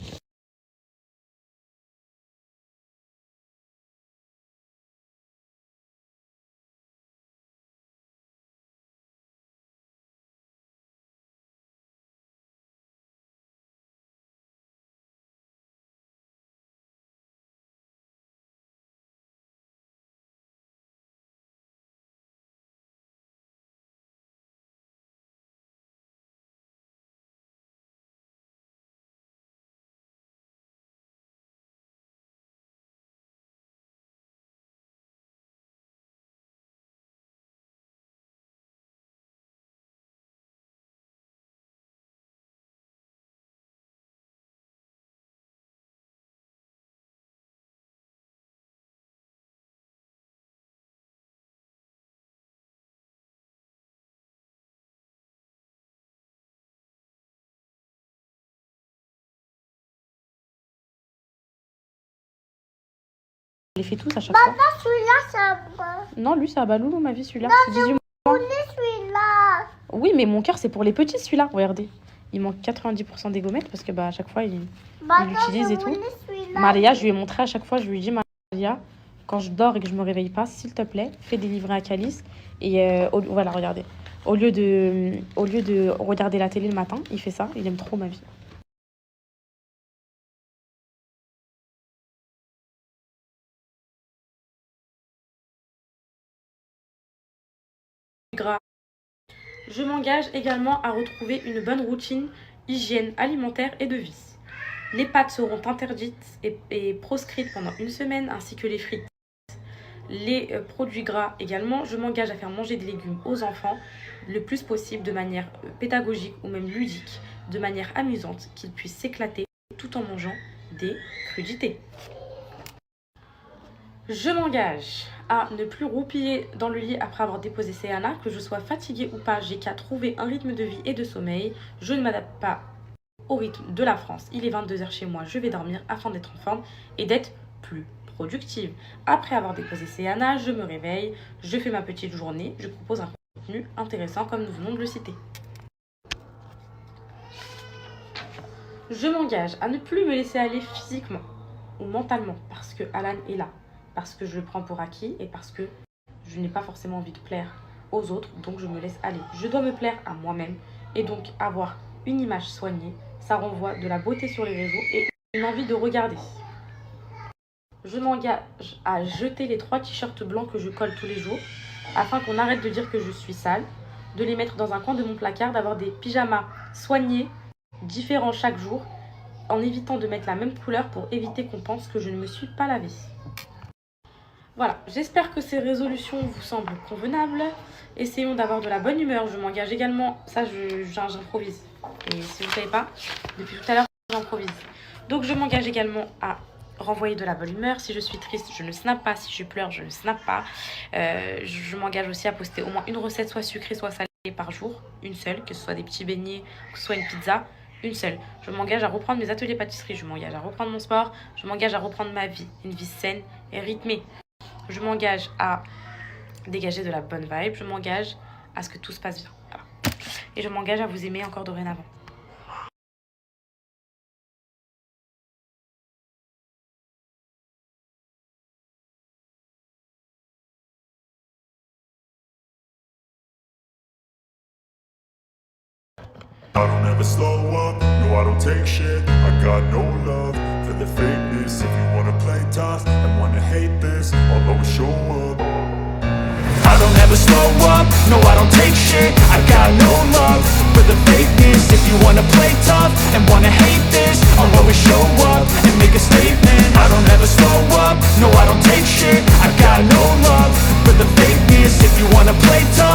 Speaker 1: Je les fais tous à chaque fois.
Speaker 3: Celui-là, ça va.
Speaker 1: Non, lui, ça va Loulou, ma vie, celui-là. C'est 18 mois.
Speaker 3: Celui-là.
Speaker 1: Oui, mais mon cœur, c'est pour les petits, celui-là. Regardez. Il manque 90% des gommettes parce que à chaque fois, il l'utilise et tout. Maria, je lui ai montré à chaque fois, je lui ai dit, Maria, quand je dors et que je me réveille pas, s'il te plaît, fais des livrets à Calice. Et voilà, regardez. Au lieu de regarder la télé le matin, il fait ça. Il aime trop ma vie. Gras. Je m'engage également à retrouver une bonne routine, hygiène alimentaire et de vie. Les pâtes seront interdites et proscrites pendant une semaine, ainsi que les frites. Les produits gras également. Je m'engage à faire manger des légumes aux enfants le plus possible de manière pédagogique ou même ludique, de manière amusante, qu'ils puissent s'éclater tout en mangeant des crudités. Je m'engage à ne plus roupiller dans le lit après avoir déposé Céana, que je sois fatiguée ou pas, j'ai qu'à trouver un rythme de vie et de sommeil. Je ne m'adapte pas au rythme de la France. Il est 22h chez moi, je vais dormir afin d'être en forme et d'être plus productive. Après avoir déposé Céana, je me réveille, je fais ma petite journée, je propose un contenu intéressant comme nous venons de le citer. Je m'engage à ne plus me laisser aller physiquement ou mentalement parce que Alan est là. Parce que je le prends pour acquis et parce que je n'ai pas forcément envie de plaire aux autres, donc je me laisse aller. Je dois me plaire à moi-même et donc avoir une image soignée, ça renvoie de la beauté sur les réseaux et une envie de regarder. Je m'engage à jeter les 3 t-shirts blancs que je colle tous les jours afin qu'on arrête de dire que je suis sale, de les mettre dans un coin de mon placard, d'avoir des pyjamas soignés, différents chaque jour, en évitant de mettre la même couleur pour éviter qu'on pense que je ne me suis pas lavée. Voilà, j'espère que ces résolutions vous semblent convenables. Essayons d'avoir de la bonne humeur. Je m'engage également, ça j'improvise. Et si vous ne savez pas, depuis tout à l'heure, j'improvise. Donc je m'engage également à renvoyer de la bonne humeur. Si je suis triste, je ne snappe pas. Si je pleure, je ne snappe pas. Je m'engage aussi à poster au moins une recette, soit sucrée, soit salée par jour. Une seule, que ce soit des petits beignets, que ce soit une pizza. Une seule. Je m'engage à reprendre mes ateliers pâtisserie. Je m'engage à reprendre mon sport. Je m'engage à reprendre ma vie. Une vie saine et rythmée. Je m'engage à dégager de la bonne vibe. Je m'engage à ce que tout se passe bien. Voilà. Et je m'engage à vous aimer encore dorénavant.
Speaker 10: I don't ever slow up, no I don't take shit. I got no love for the fakeness. If you wanna play tough and wanna hate this, I'll always show up. I don't ever slow up, no I don't take shit. I got no love for the fakeness. If you wanna play tough and wanna hate this, I'll always show up and make a statement. I don't ever slow up, no I don't take shit. I got no love for the fakeness. If you wanna play tough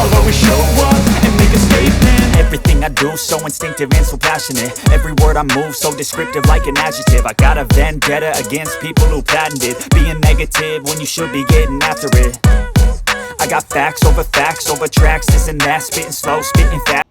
Speaker 11: I'll always show up and make a statement. Everything I do so instinctive and so passionate. Every word I move so descriptive like an adjective. I got a vendetta against people who patented being negative when you should be getting after it. I got facts over tracks, this and that, spitting slow, spitting fast.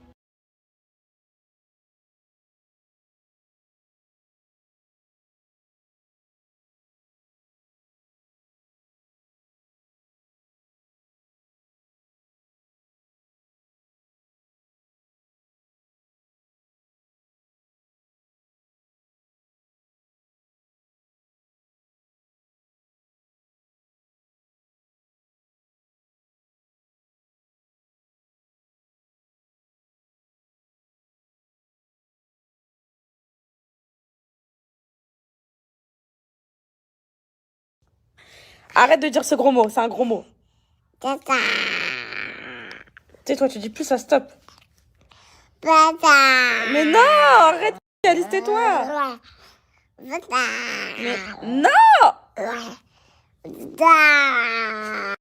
Speaker 1: Arrête de dire ce gros mot, c'est un gros mot.
Speaker 3: Tata.
Speaker 1: Tais-toi, tu dis plus ça, stop.
Speaker 3: Tata.
Speaker 1: Mais non, arrête, Alice, tais-toi.
Speaker 3: Tata.
Speaker 1: Mais non.
Speaker 3: Tata.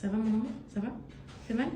Speaker 1: Ça va, mon amour? Ça va? C'est mal?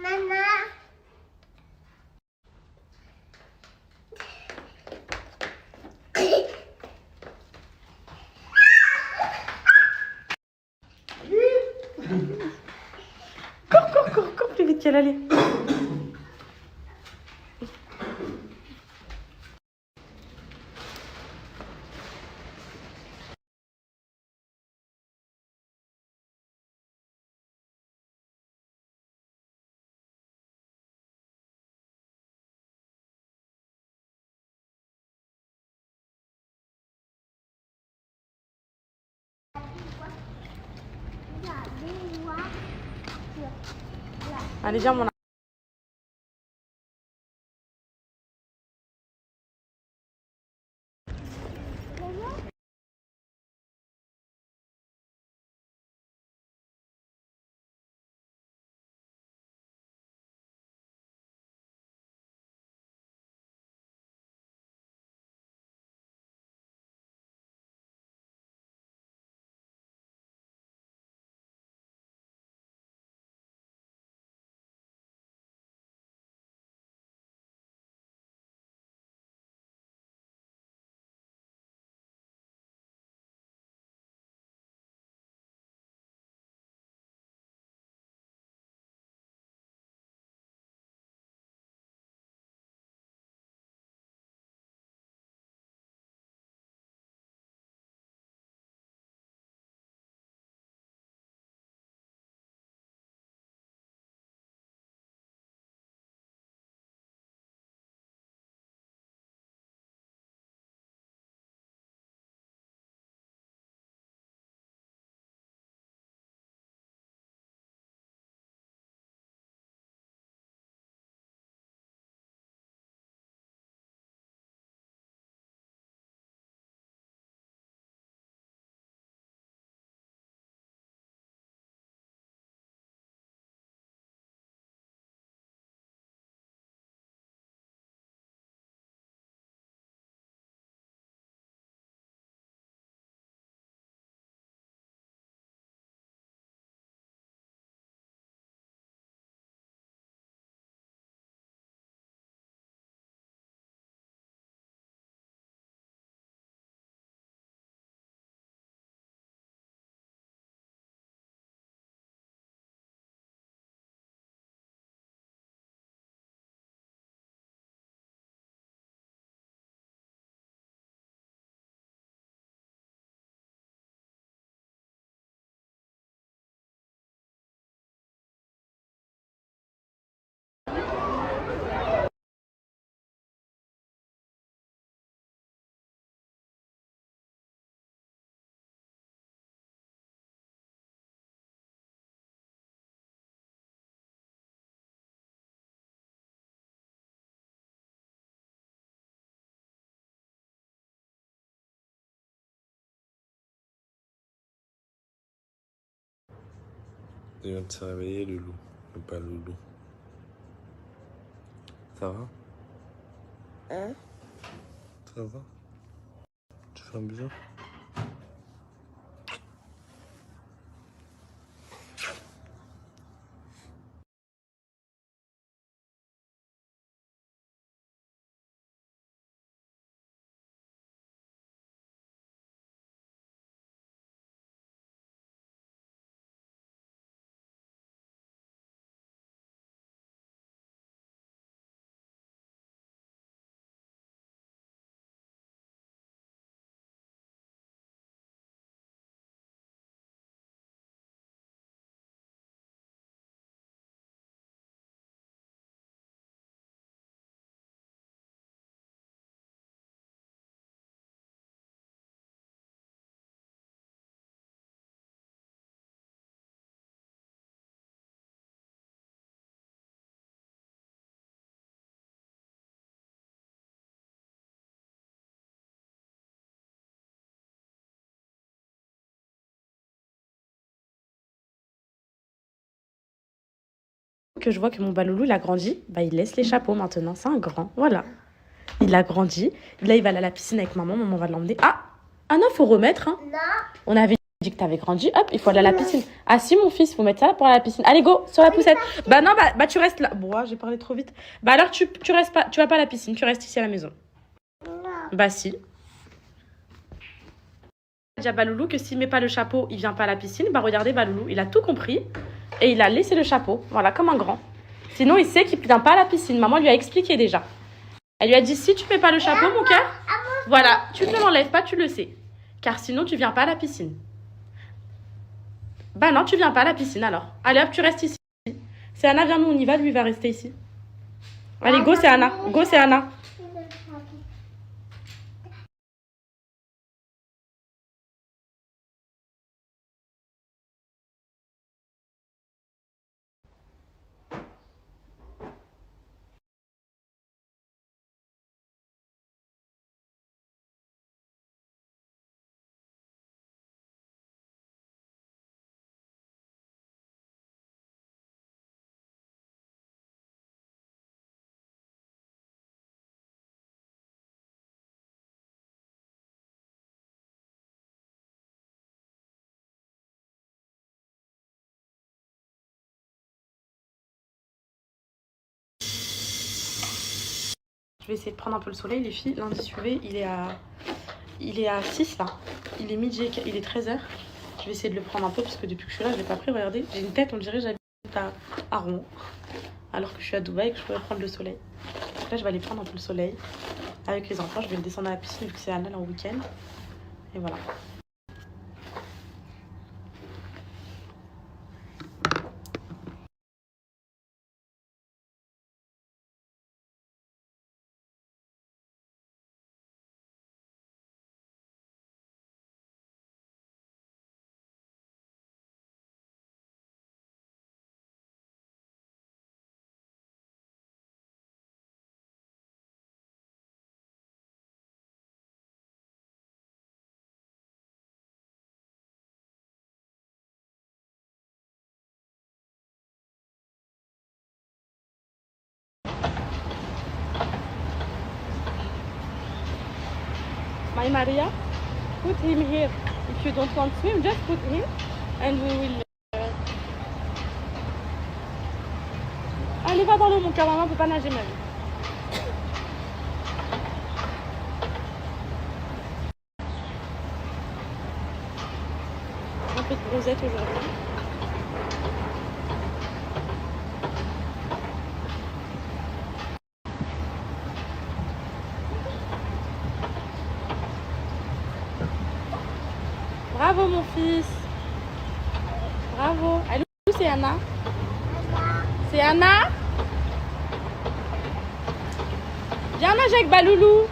Speaker 3: Nana.
Speaker 1: Cours plus vite qu'elle allait. Allez, viens, mon
Speaker 2: Il vient de se réveiller, le loup. Mais pas le loup. Ça va?
Speaker 3: Hein?
Speaker 2: Ça va? Tu fais un bisou?
Speaker 1: Que je vois que mon baloulou il a grandi, bah il laisse les chapeaux maintenant, c'est un grand, voilà. Il a grandi, là il va aller à la piscine avec maman, maman va l'emmener. Ah non, faut remettre, hein.
Speaker 3: Non.
Speaker 1: On avait dit que t'avais grandi, hop, il faut aller à la piscine. Ah si mon fils, faut mettre ça pour aller à la piscine. Allez go, sur la poussette. Bah non, bah tu restes là. Bon, j'ai parlé trop vite. Bah alors tu restes pas, tu vas pas à la piscine, tu restes ici à la maison.
Speaker 3: Non.
Speaker 1: Bah si. Il dit à Baloulou que s'il met pas le chapeau, il vient pas à la piscine. Bah regardez Baloulou, il a tout compris. Et il a laissé le chapeau, voilà, comme un grand. Sinon, il sait qu'il ne vient pas à la piscine. Maman lui a expliqué déjà. Elle lui a dit, si tu ne mets pas le chapeau, mon cœur, voilà, tu ne l'enlèves pas, tu le sais. Car sinon, tu ne viens pas à la piscine. Bah non, tu ne viens pas à la piscine alors. Allez hop, tu restes ici. C'est Anna, viens nous, on y va, lui il va rester ici. Allez, go, c'est Anna. Go, c'est Anna. Je vais essayer de prendre un peu le soleil, les filles. Lundi UV, il est à 6 là. Il est midi, il est 13h. Je vais essayer de le prendre un peu parce que depuis que je suis là, je l'ai pas pris. Regardez, j'ai une tête, on dirait que j'habite à Rouen. Alors que je suis à Dubaï et que je pourrais prendre le soleil. Donc là, je vais aller prendre un peu le soleil avec les enfants. Je vais le descendre à la piscine vu que c'est Anna en week-end. Et voilà. My Maria, put him here. If you don't want to swim, just put him and we will... Allez, va dans l'eau, mon cœur, maman peut pas nager, ma vie. Un peu de bronzette aujourd'hui. Bravo mon fils. Bravo. Elle où c'est Anna? C'est Anna? Viens nager avec Baloulou.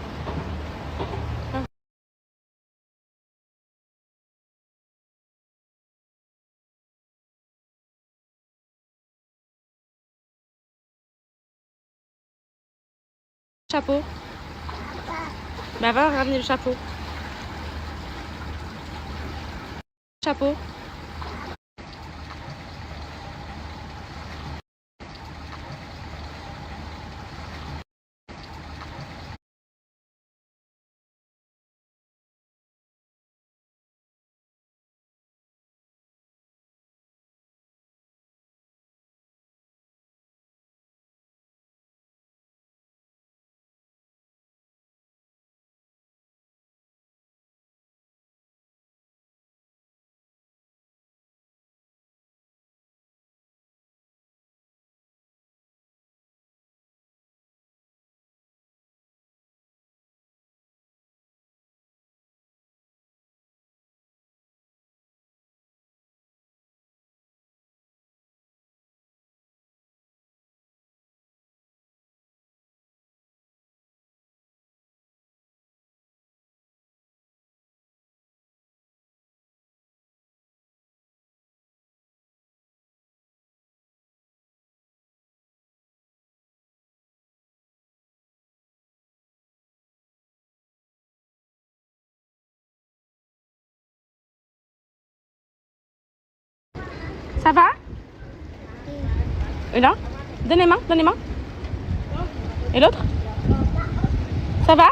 Speaker 1: Chapeau. Bah va ramener le chapeau. Chapeau. Ça va? Et là? Donne les mains, donne les mains. Et l'autre? Ça va?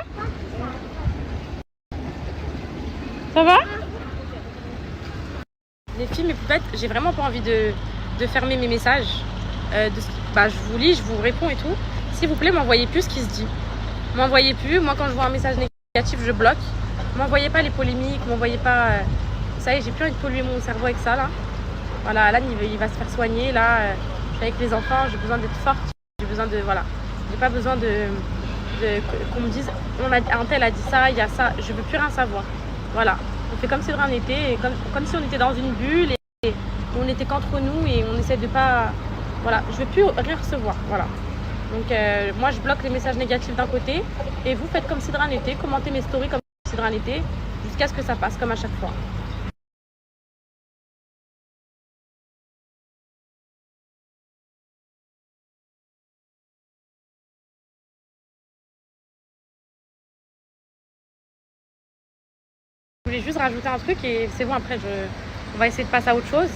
Speaker 1: Ça va? Les filles, mes poupettes, j'ai vraiment pas envie de fermer mes messages. Je vous lis, je vous réponds et tout. S'il vous plaît, m'envoyez plus ce qui se dit. M'envoyez plus. Moi, quand je vois un message négatif, je bloque. M'envoyez pas les polémiques, m'envoyez pas... Ça y est, j'ai plus envie de polluer mon cerveau avec ça, là. Voilà, Alan, il va se faire soigner, là. Je suis avec les enfants, j'ai besoin d'être forte. J'ai besoin de... Voilà. J'ai pas besoin qu'on me dise, un tel a dit ça, il y a ça. Je veux plus rien savoir. Voilà. On fait comme si de rien n'était, comme si on était dans une bulle et on était qu'entre nous et on essaie de pas... Voilà, je veux plus rien recevoir, voilà. Donc moi je bloque les messages négatifs d'un côté et vous faites comme si de rien n'était, commentez mes stories comme si de rien n'était, jusqu'à ce que ça passe, comme à chaque fois. Je voulais juste rajouter un truc et c'est bon, après on va essayer de passer à autre chose.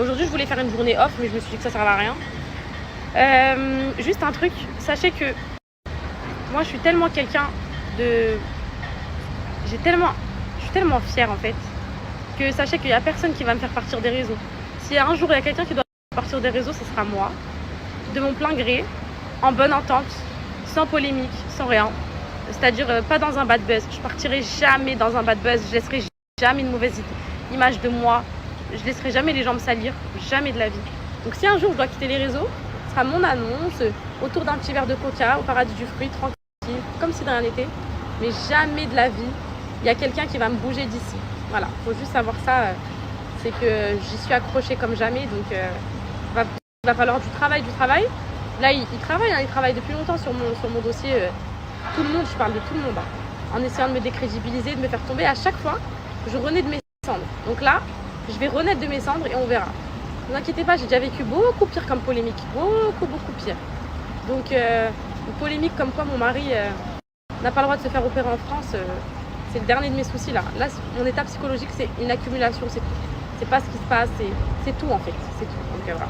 Speaker 1: Aujourd'hui je voulais faire une journée off mais je me suis dit que ça servait à rien. Juste un truc, sachez que moi je suis tellement quelqu'un de... Je suis tellement fière en fait que sachez qu'il n'y a personne qui va me faire partir des réseaux. Si un jour il y a quelqu'un qui doit partir des réseaux, ce sera moi, de mon plein gré, en bonne entente, sans polémique, sans rien. C'est-à-dire pas dans un bad buzz. Je partirai jamais dans un bad buzz, je laisserai jamais une mauvaise image de moi, je laisserai jamais les gens me salir, jamais de la vie. Donc si un jour je dois quitter les réseaux, ce sera mon annonce autour d'un petit verre de coca au paradis du fruit, tranquille, comme si de rien n'était. Mais jamais de la vie, il y a quelqu'un qui va me bouger d'ici. Voilà, faut juste savoir ça, c'est que j'y suis accrochée comme jamais, donc il va falloir du travail. Là, il travaille, hein, il travaille depuis longtemps sur mon dossier. Tout le monde, je parle de tout le monde, hein, en essayant de me décrédibiliser, de me faire tomber. À chaque fois, je renais de mes cendres. Donc là, je vais renaître de mes cendres et on verra. Ne vous inquiétez pas, j'ai déjà vécu beaucoup pire comme polémique, beaucoup pire. Donc, une polémique comme quoi mon mari n'a pas le droit de se faire opérer en France, c'est le dernier de mes soucis là. Là, mon état psychologique, c'est une accumulation, c'est tout. C'est pas ce qui se passe, c'est tout en fait, c'est tout. Donc voilà.